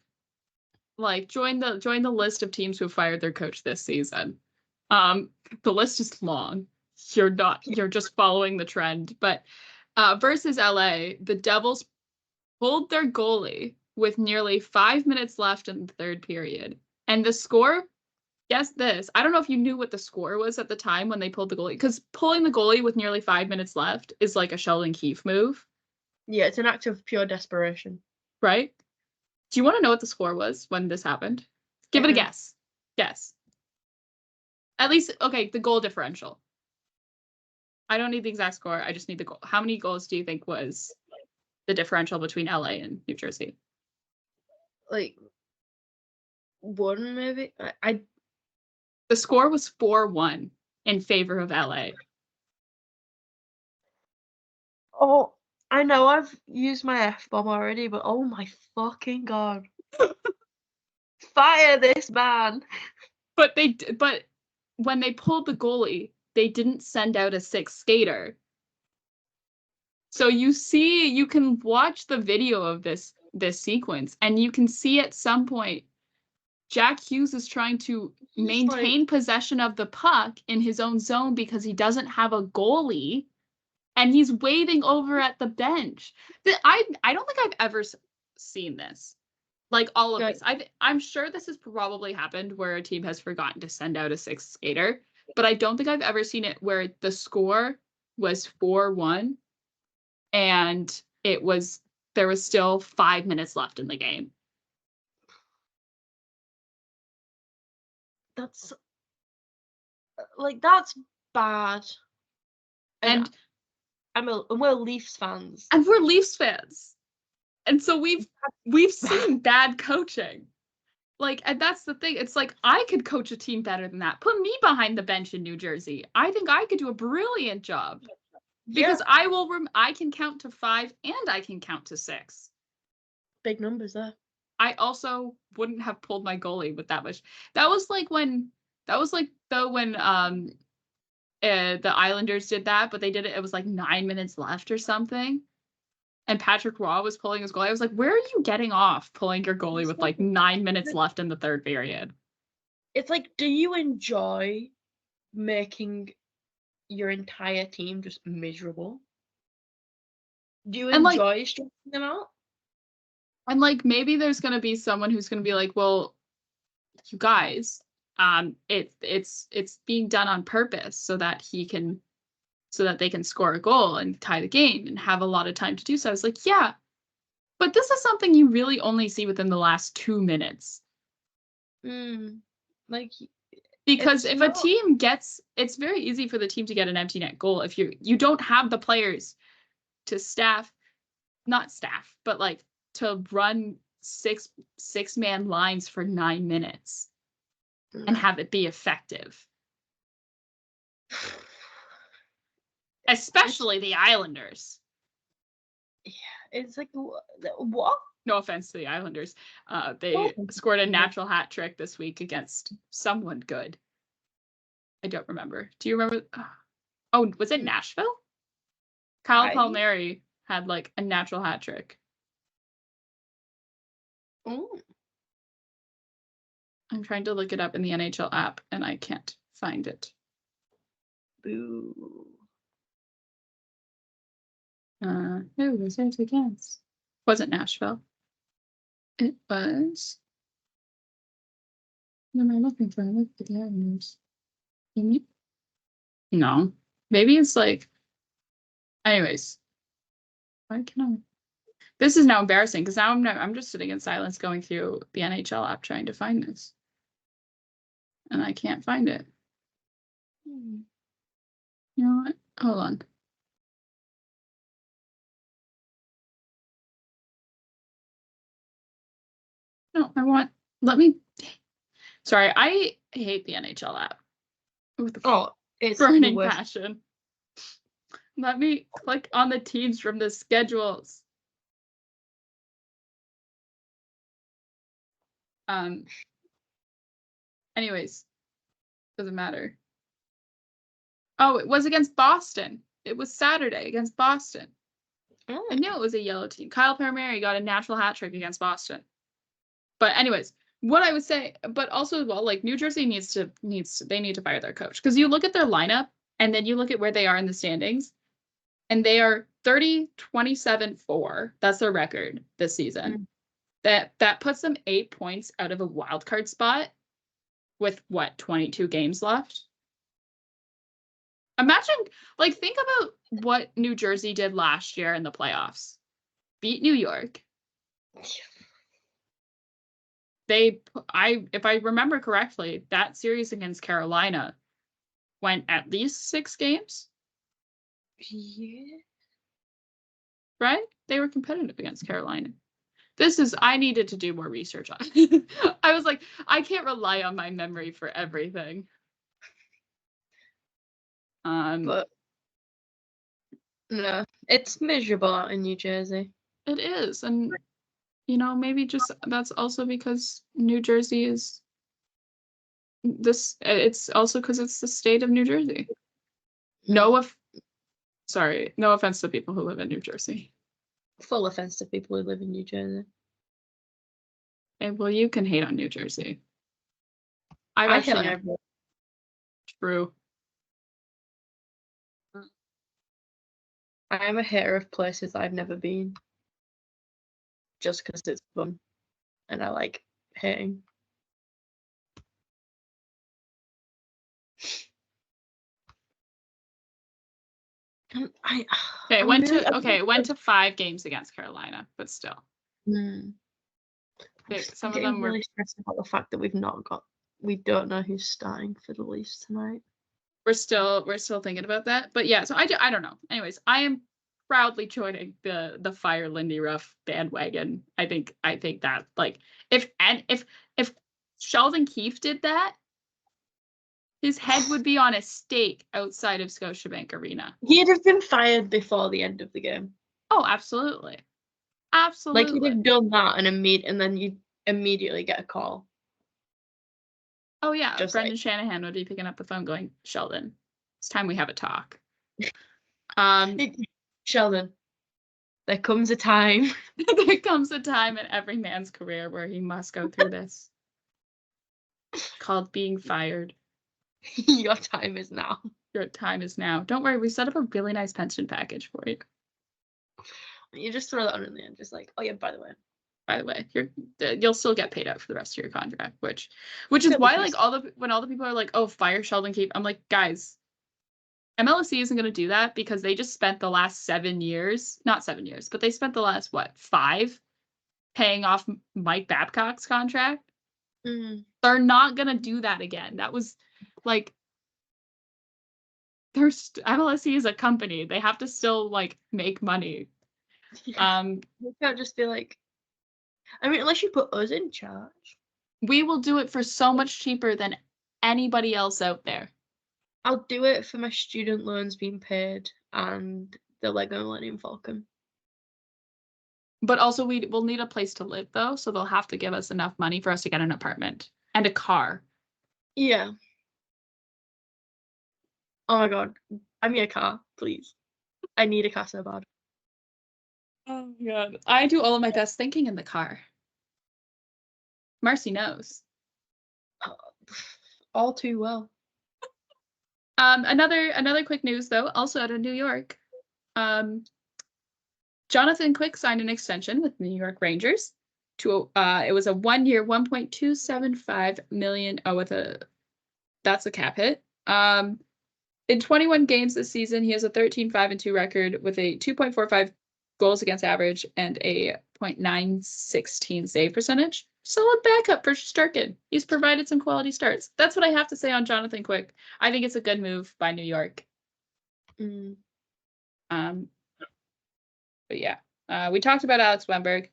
A: Like join the list of teams who fired their coach this season. The list is long. You're just following the trend. But versus LA, the Devils pulled their goalie with nearly 5 minutes left in the third period. And the score, guess this. I don't know if you knew what the score was at the time when they pulled the goalie, because pulling the goalie with nearly 5 minutes left is like a Sheldon Keefe move.
B: Yeah, it's an act of pure desperation.
A: Right? Do you want to know what the score was when this happened? Give it a guess. Guess. At least, okay, the goal differential. I don't need the exact score. I just need the goal. How many goals do you think was the differential between LA and New Jersey?
B: Like, one maybe?
A: The score was 4-1 in favor of LA.
B: Oh, I know I've used my F-bomb already, but oh my fucking god. Fire this man.
A: But when they pulled the goalie, they didn't send out a sixth skater. So you can watch the video of this sequence, and you can see at some point Jack Hughes is trying to maintain possession of the puck in his own zone because he doesn't have a goalie, and he's waiting over at the bench. I don't think I've ever seen this. Like all of this. I'm sure this has probably happened where a team has forgotten to send out a sixth skater, but I don't think I've ever seen it where the score was 4-1 and there was still 5 minutes left in the game.
B: That's bad. And we're Leafs fans.
A: And we're Leafs fans. And so we've seen bad coaching. Like, and that's the thing. It's like, I could coach a team better than that. Put me behind the bench in New Jersey. I think I could do a brilliant job. Because I can count to 5 and I can count to 6.
B: Big numbers there.
A: I also wouldn't have pulled my goalie with that much. That was like when the Islanders did that, but they did it. It was like 9 minutes left or something. And Patrick Roy was pulling his goalie. I was like, where are you getting off pulling your goalie with like 9 minutes left in the third period?
B: It's like, do you enjoy making your entire team just miserable? Do you enjoy stressing them out?
A: And like, maybe there's going to be someone who's going to be like, well, you guys, it's being done on purpose so that they can score a goal and tie the game and have a lot of time to do so. I was like, yeah, but this is something you really only see within the last 2 minutes. Because if a team it's very easy for the team to get an empty net goal if you don't have the players to staff not staff, but like to run six-man lines for 9 minutes and have it be effective. Especially the Islanders.
B: Yeah, it's like, what?
A: No offense to the Islanders. They scored a natural hat trick this week against someone good. I don't remember. Do you remember? Oh, was it Nashville? Kyle Palmieri had like a natural hat trick.
B: Oh.
A: I'm trying to look it up in the NHL app and I can't find it.
B: Boo.
A: Who was it against? Wasn't Nashville. It was. What am I looking for? Look at the Islanders. No. Maybe it's like. Anyways. Why can I? This is now embarrassing because now I'm just sitting in silence going through the NHL app trying to find this. And I can't find it. You know what? Hold on. No, let me. Sorry, I hate the NHL app. With
B: it's
A: burning passion. Let me click on the teams from the schedules. Anyways, doesn't matter. Oh, it was against Boston. It was Saturday against Boston. Oh. I knew it was a yellow team. Kyle Palmieri got a natural hat trick against Boston. But anyways, what I would say, but also as well, like New Jersey needs to fire their coach because you look at their lineup and then you look at where they are in the standings, and they are 30-27-4. That's their record this season. That puts them 8 points out of a wild card spot with 22 games left. Imagine, like, think about what New Jersey did last year in the playoffs. Beat New York. If I remember correctly, that series against Carolina went at least 6 games.
B: Yeah.
A: Right? They were competitive against Carolina. I needed to do more research on. I was like, I can't rely on my memory for everything.
B: But no, it's miserable out in New Jersey.
A: It is, and maybe just that's also because New Jersey is this. It's also because it's the state of New Jersey. No offense to people who live in New Jersey.
B: Full offense to people who live in New Jersey.
A: And well, you can hate on New Jersey.
B: I hate on everyone.
A: True.
B: I am a hater of places I've never been. Just because it's fun. And I like hating.
A: It went to 5 games against Carolina, but still.
B: Some of them were really stressed about the fact that we don't know who's starting for the Leafs tonight.
A: We're still thinking about that, but yeah. So I don't know. Anyways, I am proudly joining the Fire Lindy Ruff bandwagon. I think that like if Sheldon Keefe did that, his head would be on a stake outside of Scotiabank Arena.
B: He'd have been fired before the end of the game.
A: Oh, absolutely. Absolutely.
B: Like, he'd have done that and then you'd immediately get a call.
A: Oh, yeah. Just Brendan Shanahan would be picking up the phone going, Sheldon, it's time we have a talk.
B: Sheldon, there comes a time.
A: There comes a time in every man's career where he must go through this. Called being fired.
B: Your time is now.
A: Your time is now. Don't worry, we set up a really nice pension package for you.
B: You just throw that on in the end, just like, oh yeah, by the way,
A: you'll still get paid out for the rest of your contract, which is why like when all the people are like, oh, fire Sheldon Keefe, I'm like, guys, MLSE isn't going to do that because they just spent the last 7 years, not 7 years, but they spent the last 5 paying off Mike Babcock's contract. They're not going to do that again. That was like, MLSE is a company. They have to still like make money.
B: You can't just be like, I mean, unless you put us in charge.
A: We will do it for so much cheaper than anybody else out there.
B: I'll do it for my student loans being paid and the Lego Millennium Falcon.
A: But also we'll need a place to live though, so they'll have to give us enough money for us to get an apartment and a car.
B: Yeah. Oh my god. I need a car, please. I need a car so bad.
A: Oh my god. I do all of my best thinking in the car. Marcie knows.
B: All too well.
A: Another quick news though, also out of New York. Jonathan Quick signed an extension with the New York Rangers to it was a 1 year, $1.275 million. That's a cap hit. In 21 games this season, he has a 13-5-2 record with a 2.45 goals against average and a .916 save percentage. Solid backup for Shesterkin. He's provided some quality starts. That's what I have to say on Jonathan Quick. I think it's a good move by New York. But yeah, we talked about Alex Wemberg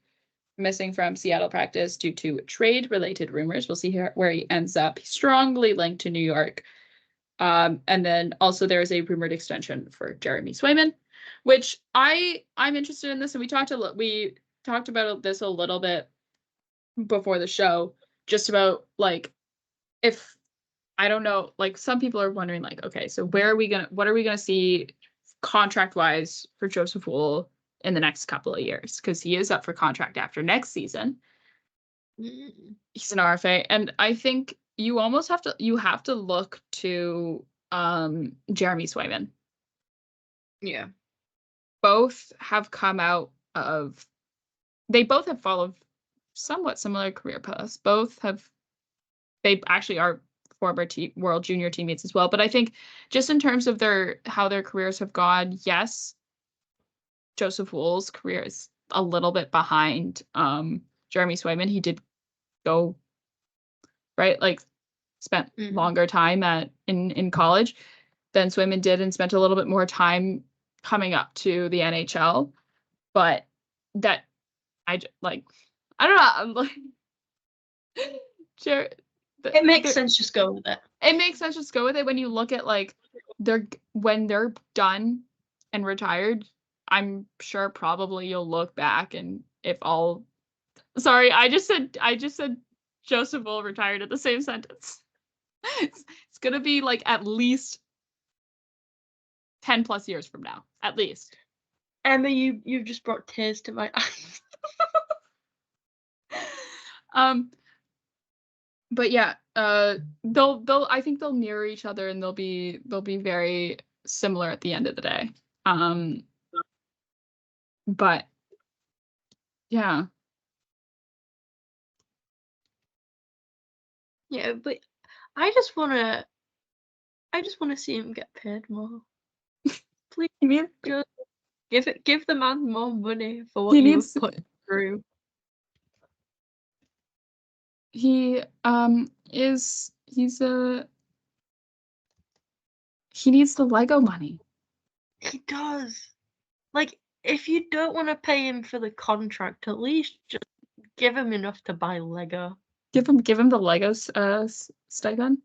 A: missing from Seattle practice due to trade-related rumors. We'll see where he ends up. He's strongly linked to New York. And then also there is a rumored extension for Jeremy Swayman, which I'm interested in this, and we talked about this a little bit before the show, just about like if I don't know, like some people are wondering like, okay, so what are we gonna see contract wise for Joseph Wool in the next couple of years, because he is up for contract after next season. He's an RFA, and I think you almost have to look to Jeremy Swayman.
B: Yeah.
A: Both have come out of they both have followed somewhat similar career paths. They actually are former World Junior teammates as well. But I think just in terms of how their careers have gone, yes, Joseph Wool's career is a little bit behind Jeremy Swayman. He did go spent longer time in college than Swayman did, and spent a little bit more time coming up to the NHL. But that I don't know. I'm like,
B: it makes sense. Just go with it.
A: It makes sense. Just go with it. When you look at when they're done and retired, I'm sure probably you'll look back and sorry, I just said Joseph Wool retired at the same sentence. It's gonna be like at least 10 plus years from now, at least.
B: Emma, you've just brought tears to my eyes.
A: But yeah, I think they'll mirror each other, and they'll be very similar at the end of the day. But yeah.
B: Yeah, but I just wanna see him get paid more. Please, give the man more money for what you've put through.
A: He needs the Lego money.
B: He does. Like, if you don't want to pay him for the contract, at least just give him enough to buy Lego.
A: Give him the Legos stipend.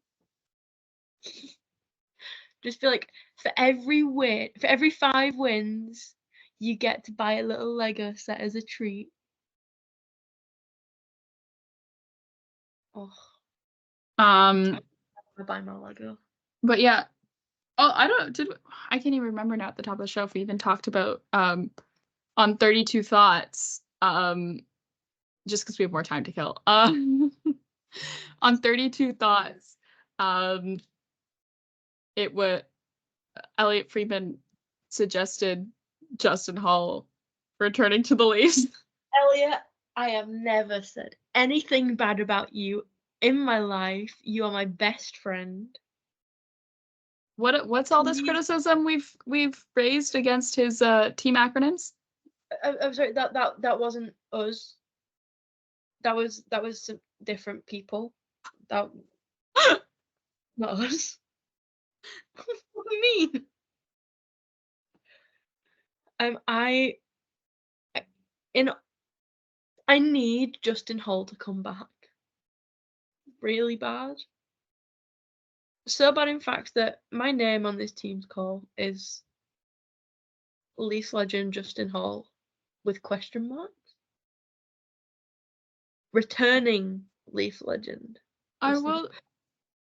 B: Just be like, for every 5 wins, you get to buy a little Lego set as a treat. Oh. I buy my Lego.
A: But yeah. Oh, I can't even remember now at the top of the show if we even talked about on 32 Thoughts, just because we have more time to kill. On 32 Thoughts, Elliot Friedman suggested Justin Hall returning to the Leafs.
B: Elliot, I have never said anything bad about you in my life. You are my best friend.
A: What's all this criticism we've raised against his team acronyms?
B: I'm sorry, that wasn't us. That was some different people. That not us. What do you mean? I need Justin Hall to come back. Really bad. So bad, in fact, that my name on this team's call is Leafs legend Justin Hall with question marks. Returning Leaf legend.
A: I will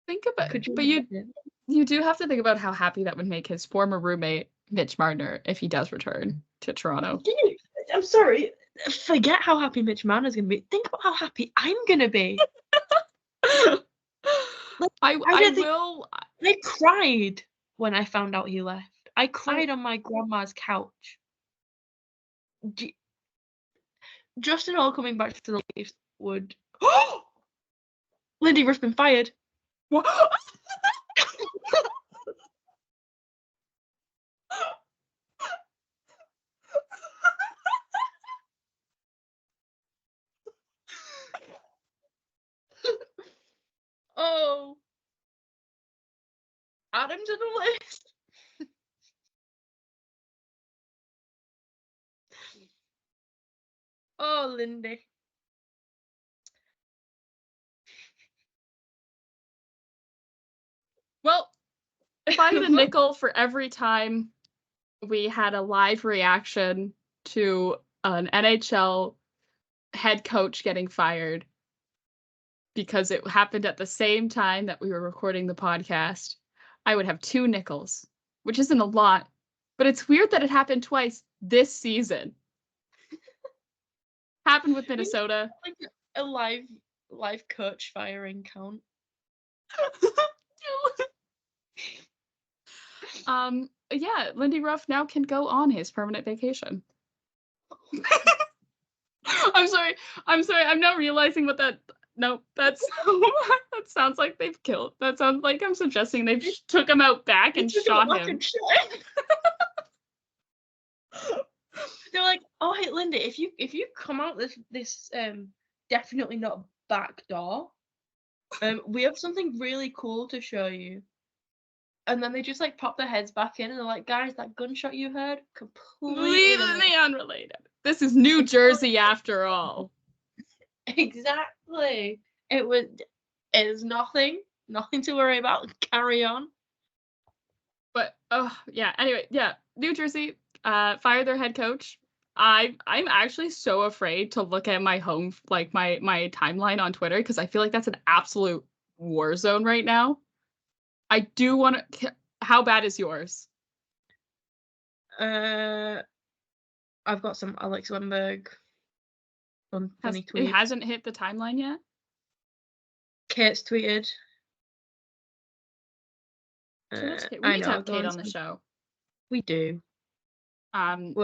A: think about
B: Could
A: it,
B: you
A: but
B: imagine?
A: you do have to think about how happy that would make his former roommate, Mitch Marner, if he does return to Toronto.
B: Dude, I'm sorry. Forget how happy Mitch Marner's gonna be. Think about how happy I'm gonna be.
A: I
B: cried when I found out he left. I cried on my grandma's couch. Justin Hall coming back to the Leafs would. Lindy Ruff's been fired.
A: What?
B: Oh. Add him to the list. Oh, Lindy.
A: Well, if I had a nickel for every time we had a live reaction to an NHL head coach getting fired because it happened at the same time that we were recording the podcast, I would have 2 nickels, which isn't a lot, but it's weird that it happened twice this season. Happened with Minnesota.
B: Like a live coach firing count.
A: Yeah, Lindy Ruff now can go on his permanent vacation. I'm sorry. I'm now realizing what that. No, that sounds like they've killed. That sounds like I'm suggesting they've took him out back and shot him.
B: They're like, oh hey Lindy, if you come out this definitely not back door, we have something really cool to show you. And then they just like pop their heads back in and they're like, guys, that gunshot you heard, completely
A: unrelated. This is New Jersey after all.
B: Exactly. It is nothing to worry about. Carry on.
A: But yeah. Anyway, yeah, New Jersey fired their head coach. I'm actually so afraid to look at my home, like my timeline on Twitter, because I feel like that's an absolute war zone right now. I do want to. How bad is yours?
B: I've got some Alex Wemberg funny tweets.
A: It hasn't hit the timeline yet?
B: Kate's tweeted.
A: We need to have Kate on the show.
B: We do. And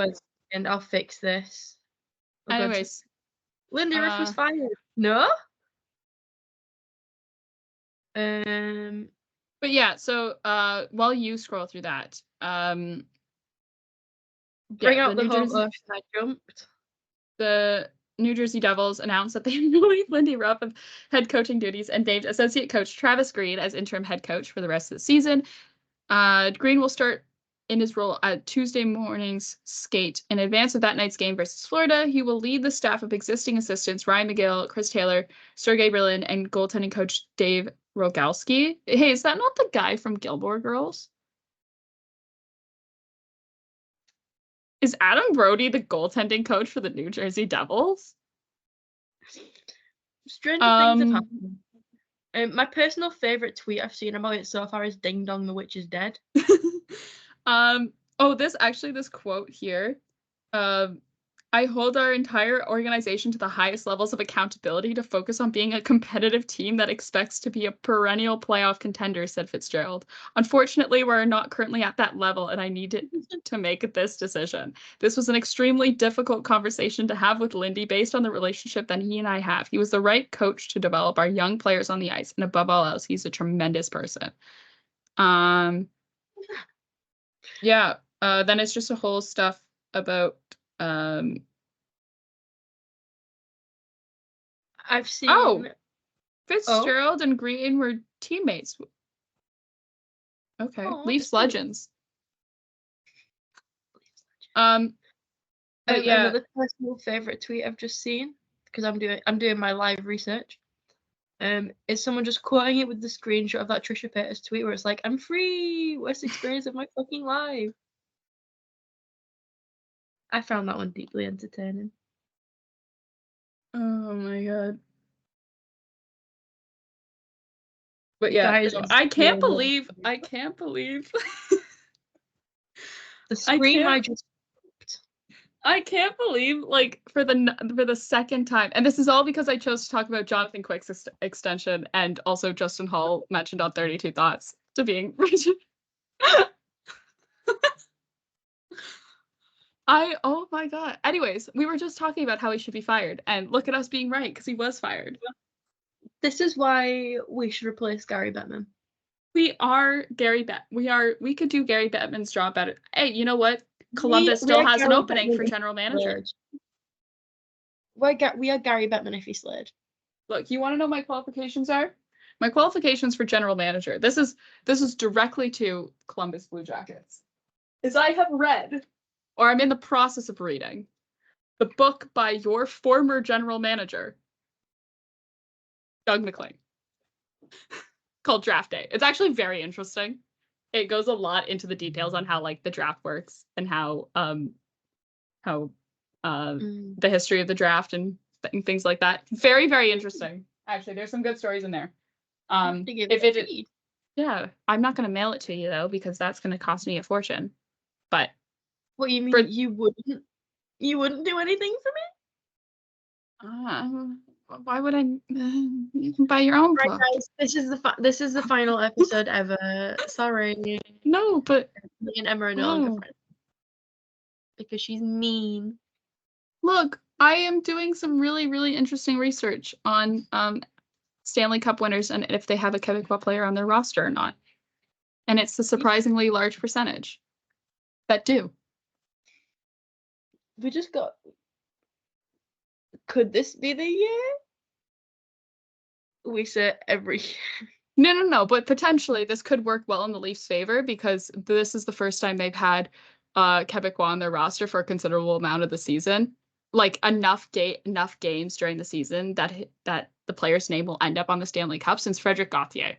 B: I'll fix this.
A: Anyways.
B: Lindy Ruff was fired. No?
A: But yeah, so while you scroll through that,
B: bring out the whole I jumped.
A: The New Jersey Devils announced that they relieved Lindy Ruff of head coaching duties and named associate coach Travis Green as interim head coach for the rest of the season. Green will start in his role at Tuesday morning's skate. In advance of that night's game versus Florida, he will lead the staff of existing assistants Ryan McGill, Chris Taylor, Sergey Brylin, and goaltending coach Dave Rogalski. Hey, is that not the guy from Gilmore Girls? Is Adam Brody the goaltending coach for the New Jersey Devils?
B: Stranger things have happened. My personal favorite tweet I've seen about it so far is "Ding dong, the witch is dead."
A: This quote here. I hold our entire organization to the highest levels of accountability to focus on being a competitive team that expects to be a perennial playoff contender, said Fitzgerald. Unfortunately, we're not currently at that level, and I needed to make this decision. This was an extremely difficult conversation to have with Lindy based on the relationship that he and I have. He was the right coach to develop our young players on the ice, and above all else, he's a tremendous person. Yeah, then it's just a whole stuff about
B: I've seen
A: Fitzgerald and Green were teammates. Okay. Leafs legends. But yeah,
B: another personal favorite tweet I've just seen, because I'm doing my live research. Is someone just quoting it with the screenshot of that Trisha Paytas tweet where it's like, "I'm free, worst experience of my fucking life." I found that one deeply entertaining.
A: oh my god. But yeah,
B: Guys,
A: no, I can't believe
B: the scream I just
A: I can't believe, like, for the second time, and this is all because I chose to talk about Jonathan Quick's extension, and also Justin Hall mentioned on 32 Thoughts to being Richard. Oh my god. Anyways, we were just talking about how he should be fired, and look at us being right, because he was fired.
B: This is why we should replace Gary Bettman.
A: We could do Gary Bettman's job better. Hey, you know what? Columbus still has an opening for general manager.
B: We are Gary Bettman if he slid.
A: Look, you want to know my qualifications are? My qualifications for general manager. This is directly to Columbus Blue Jackets. Is I have read, or I'm in the process of reading, the book by your former general manager, Doug McLean, called Draft Day. It's actually very interesting. It goes a lot into the details on how, like, the draft works and how the history of the draft and things like that. Very, very interesting. Actually, there's some good stories in there. Yeah, I'm not going to mail it to you though, because that's going to cost me a fortune. But
B: what you mean? You wouldn't do anything for
A: me? Why would I? You can buy your own book.
B: Right, guys, this is the final episode ever. Sorry.
A: No, but
B: me and Emma are no longer friends because she's mean.
A: Look, I am doing some really, really interesting research on Stanley Cup winners and if they have a Quebecois player on their roster or not. And it's a surprisingly large percentage that do.
B: We just got... Could this be the year? We say every year.
A: No, but potentially this could work well in the Leafs' favor because this is the first time they've had Quebecois on their roster for a considerable amount of the season. Like enough games during the season that the player's name will end up on the Stanley Cup since Frederic Gauthier.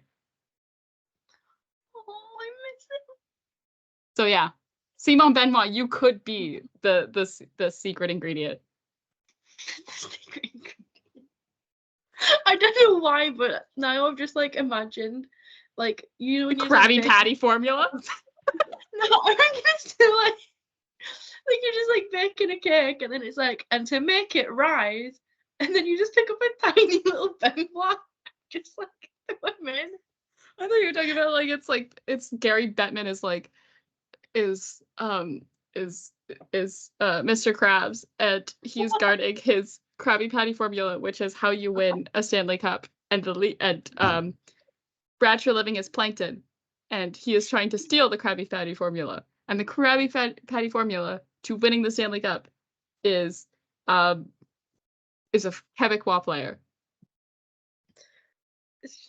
B: Oh, I miss it.
A: So yeah, Simon Benoit, you could be the secret ingredient.
B: The secret ingredient. I don't know why, but now I've just like imagined, like you know, when
A: the Krabby Patty formula.
B: No, I'm just like you're just like baking a cake, and then it's like, and to make it rise, and then you just pick up a tiny little Benoit, just like throw him in.
A: I thought you were talking about it's Gary Bettman is Mr. Krabs, and he's guarding his Krabby Patty formula, which is how you win a Stanley Cup, and Brad Treliving is Plankton, and he is trying to steal the Krabby Patty formula, and the Krabby Patty formula to winning the Stanley Cup is a Quebecois player.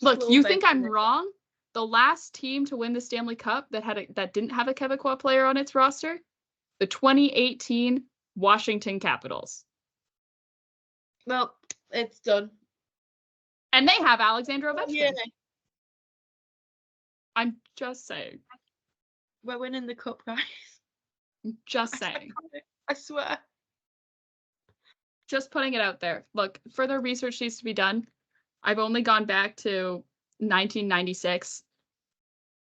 A: Look, you think I'm wrong? The last team to win the Stanley Cup that didn't have a Quebecois player on its roster, the 2018 Washington Capitals.
B: Well, it's done.
A: And they have Alexander Ovechkin.
B: Yeah.
A: I'm just saying.
B: We're winning the cup, guys.
A: I'm just saying.
B: I swear.
A: Just putting it out there. Look, further research needs to be done. I've only gone back to 1996,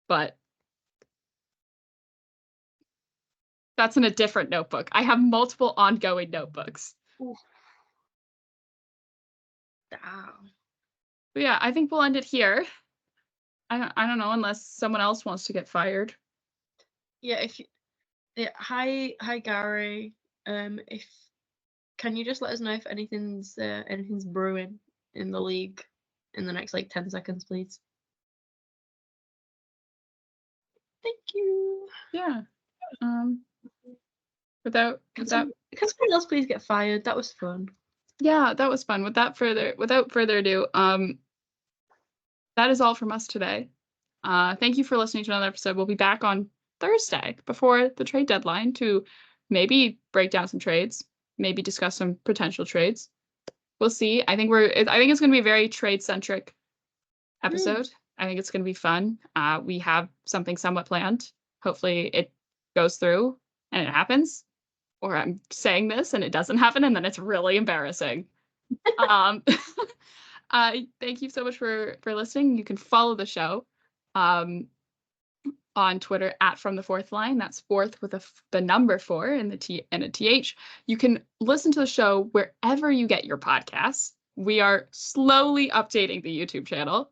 A: but that's in a different notebook. I have multiple ongoing notebooks.
B: Ooh. Damn.
A: But yeah, I think we'll end it here. I don't know, unless someone else wants to get fired.
B: Yeah, hi Gary. If can you just let us know if anything's brewing in the league in the next like 10 seconds, please? Thank you.
A: Yeah. Without
B: can someone else please get fired? That was fun. Yeah,
A: that was fun. Without further ado, that is all from us today. Thank you for listening to another episode. We'll be back on Thursday before the trade deadline to maybe break down some trades, maybe discuss some potential trades. We'll see. I think it's going to be a very trade-centric episode. I think it's going to be fun. We have something somewhat planned. Hopefully it goes through and it happens. Or I'm saying this and it doesn't happen, and then it's really embarrassing. Thank you so much for listening. You can follow the show on Twitter at From the Fourth Line. That's fourth with the number 4 and the T and a TH. You can listen to the show wherever you get your podcasts. We are slowly updating the YouTube channel,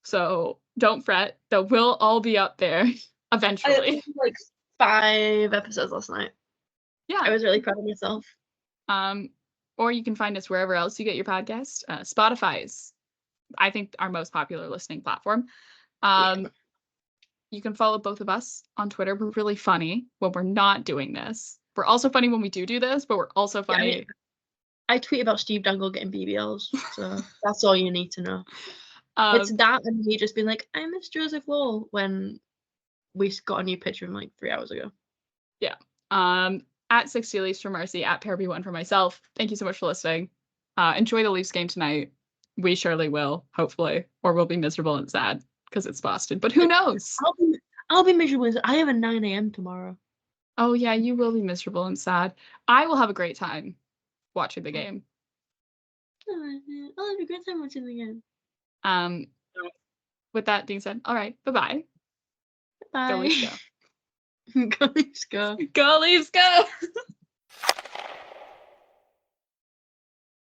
A: so don't fret. They will all be up there eventually.
B: I listened to, like 5 episodes last night.
A: Yeah,
B: I was really proud of myself.
A: Or you can find us wherever else you get your podcast. Spotify is, I think, our most popular listening platform. You can follow both of us on Twitter. We're really funny when we're not doing this. We're also funny when we do this, but we're also funny.
B: Yeah, I tweet about Steve Dangle getting BBLs, so that's all you need to know. It's that and me just being like, I miss Joseph Lowell, when we got a new picture of him like 3 hours ago.
A: Yeah. At 60 Leafs for Marcie, at Pearby1 for myself. Thank you so much for listening. Enjoy the Leafs game tonight. We surely will, hopefully, or we'll be miserable and sad because it's Boston. But who knows?
B: I'll be miserable. I have a 9 a.m. tomorrow.
A: Oh yeah, you will be miserable and sad. I will have a great time watching the game.
B: I'll have a great time watching the game.
A: With that being said, all right, bye-bye.
B: Bye.
A: Go Leafs go.
B: Go Leafs go.
A: Go Leafs go.